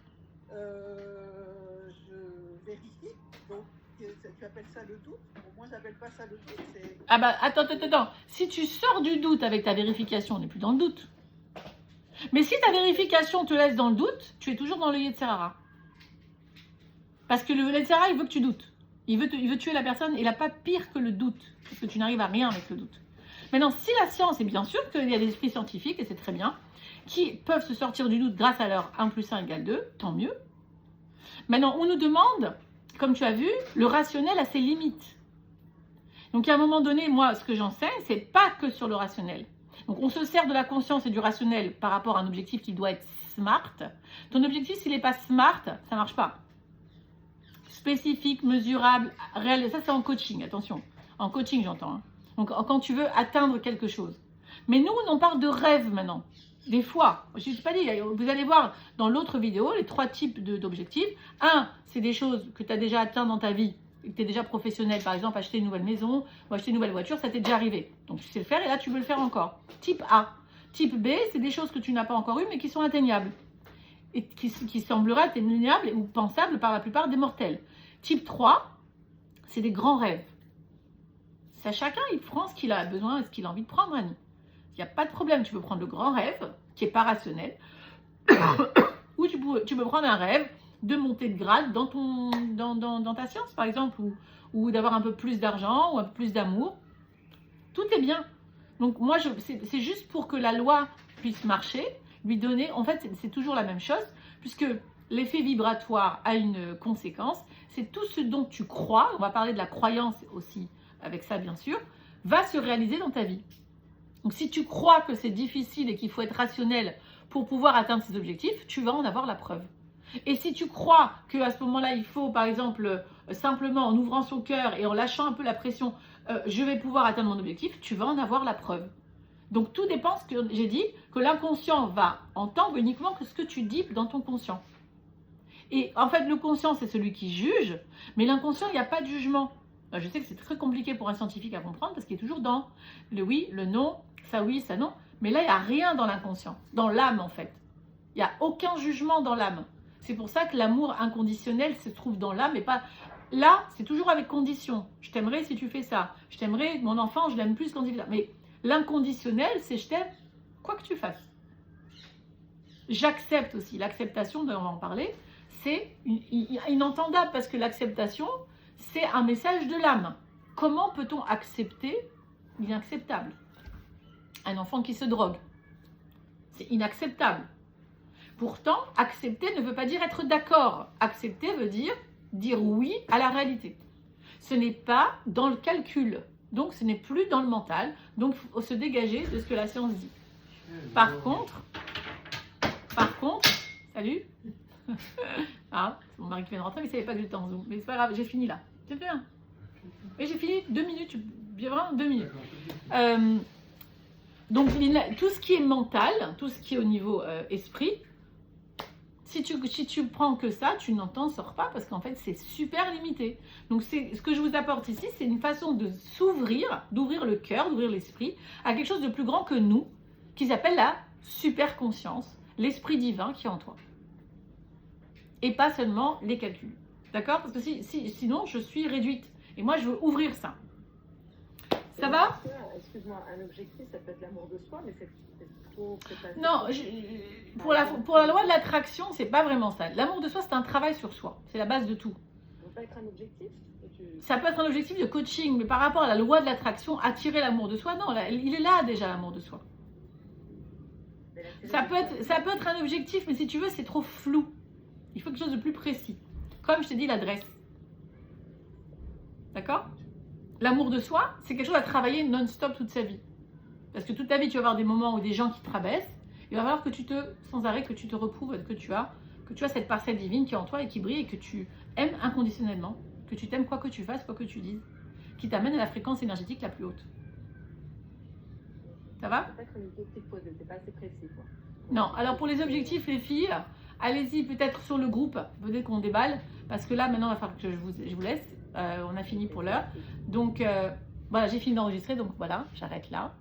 Je vérifie, donc tu appelles ça le doute? Bon, moi j'appelle pas ça le doute. Ah bah attends. Si tu sors du doute avec ta vérification, on n'est plus dans le doute. Mais si ta vérification te laisse dans le doute, tu es toujours dans le Yetzirara. Parce que le Yetzirara, il veut que tu doutes. Il veut tuer la personne. Il n'a pas pire que le doute. Parce que tu n'arrives à rien avec le doute. Maintenant, si la science, et bien sûr qu'il y a des esprits scientifiques, et c'est très bien, qui peuvent se sortir du doute grâce à leur 1 + 1 = 2, tant mieux. Maintenant, on nous demande, comme tu as vu, le rationnel a ses limites. Donc, à un moment donné, moi, ce que j'enseigne, c'est pas que sur le rationnel. Donc, on se sert de la conscience et du rationnel par rapport à un objectif qui doit être smart. Ton objectif, s'il n'est pas smart, ça marche pas. Spécifique, mesurable, réel, ça c'est en coaching, attention. En coaching, j'entends. Hein. Donc, quand tu veux atteindre quelque chose. Mais nous, on parle de rêve maintenant. Des fois, je ne suis pas dit, vous allez voir dans l'autre vidéo les 3 types d'objectifs. Un, c'est des choses que tu as déjà atteintes dans ta vie, que tu es déjà professionnel, par exemple acheter une nouvelle maison ou acheter une nouvelle voiture, ça t'est déjà arrivé. Donc tu sais le faire et là tu veux le faire encore. Type A. Type B, c'est des choses que tu n'as pas encore eues mais qui sont atteignables. Et qui sembleraient atteignables ou pensables par la plupart des mortels. Type 3, c'est des grands rêves. C'est à chacun, il prend ce qu'il a besoin et ce qu'il a envie de prendre, Annie. Il n'y a pas de problème, tu peux prendre le grand rêve, qui n'est pas rationnel, ou tu peux prendre un rêve de monter de grade dans ta science, par exemple, ou d'avoir un peu plus d'argent, ou un peu plus d'amour. Tout est bien. Donc moi, c'est juste pour que la loi puisse marcher, lui donner, en fait, c'est toujours la même chose, puisque l'effet vibratoire a une conséquence, c'est tout ce dont tu crois, on va parler de la croyance aussi, avec ça bien sûr, va se réaliser dans ta vie. Donc si tu crois que c'est difficile et qu'il faut être rationnel pour pouvoir atteindre ces objectifs, tu vas en avoir la preuve. Et si tu crois qu'à ce moment-là, il faut par exemple simplement en ouvrant son cœur et en lâchant un peu la pression, je vais pouvoir atteindre mon objectif, tu vas en avoir la preuve. Donc tout dépend, ce que j'ai dit, que l'inconscient va entendre uniquement que ce que tu dis dans ton conscient. Et en fait, le conscient, c'est celui qui juge, mais l'inconscient, il n'y a pas de jugement. Je sais que c'est très compliqué pour un scientifique à comprendre parce qu'il est toujours dans le oui, le non, ça oui, ça non. Mais là, il n'y a rien dans l'inconscient, dans l'âme en fait. Il n'y a aucun jugement dans l'âme. C'est pour ça que l'amour inconditionnel se trouve dans l'âme et pas... Là, c'est toujours avec condition. Je t'aimerais si tu fais ça. Je t'aimerais, mon enfant, je l'aime plus quand il fait ça. Mais l'inconditionnel, c'est je t'aime quoi que tu fasses. J'accepte aussi. L'acceptation, on va en parler, c'est inentendable parce que l'acceptation, c'est un message de l'âme. Comment peut-on accepter l'inacceptable? Un enfant qui se drogue, c'est inacceptable. Pourtant, accepter ne veut pas dire être d'accord. Accepter veut dire oui à la réalité. Ce n'est pas dans le calcul, donc ce n'est plus dans le mental, donc il faut se dégager de ce que la science dit. Par contre, salut. Ah, c'est mon mari qui vient de rentrer, mais il ne savait pas que j'étais en Zoom. Mais c'est pas grave, j'ai fini là. C'est bien. Et j'ai fini 2 minutes, bien vraiment 2 minutes. Donc tout ce qui est mental, tout ce qui est au niveau esprit, si tu prends que ça, tu n'en t'en sors pas parce qu'en fait c'est super limité. Donc ce que je vous apporte ici, c'est une façon de s'ouvrir, d'ouvrir le cœur, d'ouvrir l'esprit à quelque chose de plus grand que nous, qui s'appelle la super conscience, l'esprit divin qui est en toi. Et pas seulement les calculs. D'accord? Parce que sinon je suis réduite. Et moi je veux ouvrir ça. Ça va? Excuse-moi, un objectif, ça peut être l'amour de soi, mais c'est trop... Non, pour la loi de l'attraction, c'est pas vraiment ça. L'amour de soi, c'est un travail sur soi. C'est la base de tout. Ça peut pas être un objectif? Ça peut être un objectif de coaching, mais par rapport à la loi de l'attraction, attirer l'amour de soi, non, là, il est là déjà, l'amour de soi. Ça peut être un objectif, mais si tu veux, c'est trop flou. Il faut quelque chose de plus précis. Comme je t'ai dit, l'adresse. D'accord? L'amour de soi, c'est quelque chose à travailler non-stop toute sa vie. Parce que toute ta vie, tu vas avoir des moments où des gens qui te rabaissent. Il va falloir que sans arrêt, que tu te reprouves que tu as cette parcelle divine qui est en toi et qui brille et que tu aimes inconditionnellement. Que tu t'aimes quoi que tu fasses, quoi que tu dises. Qui t'amène à la fréquence énergétique la plus haute. Ça va? C'est pas un objectif posé, c'est pas assez précis, quoi. Non, alors pour les objectifs, les filles, allez-y peut-être sur le groupe, peut-être qu'on déballe. Parce que là, maintenant, il va falloir que je vous laisse. On a fini pour l'heure. Donc, voilà, j'ai fini d'enregistrer, donc voilà, j'arrête là.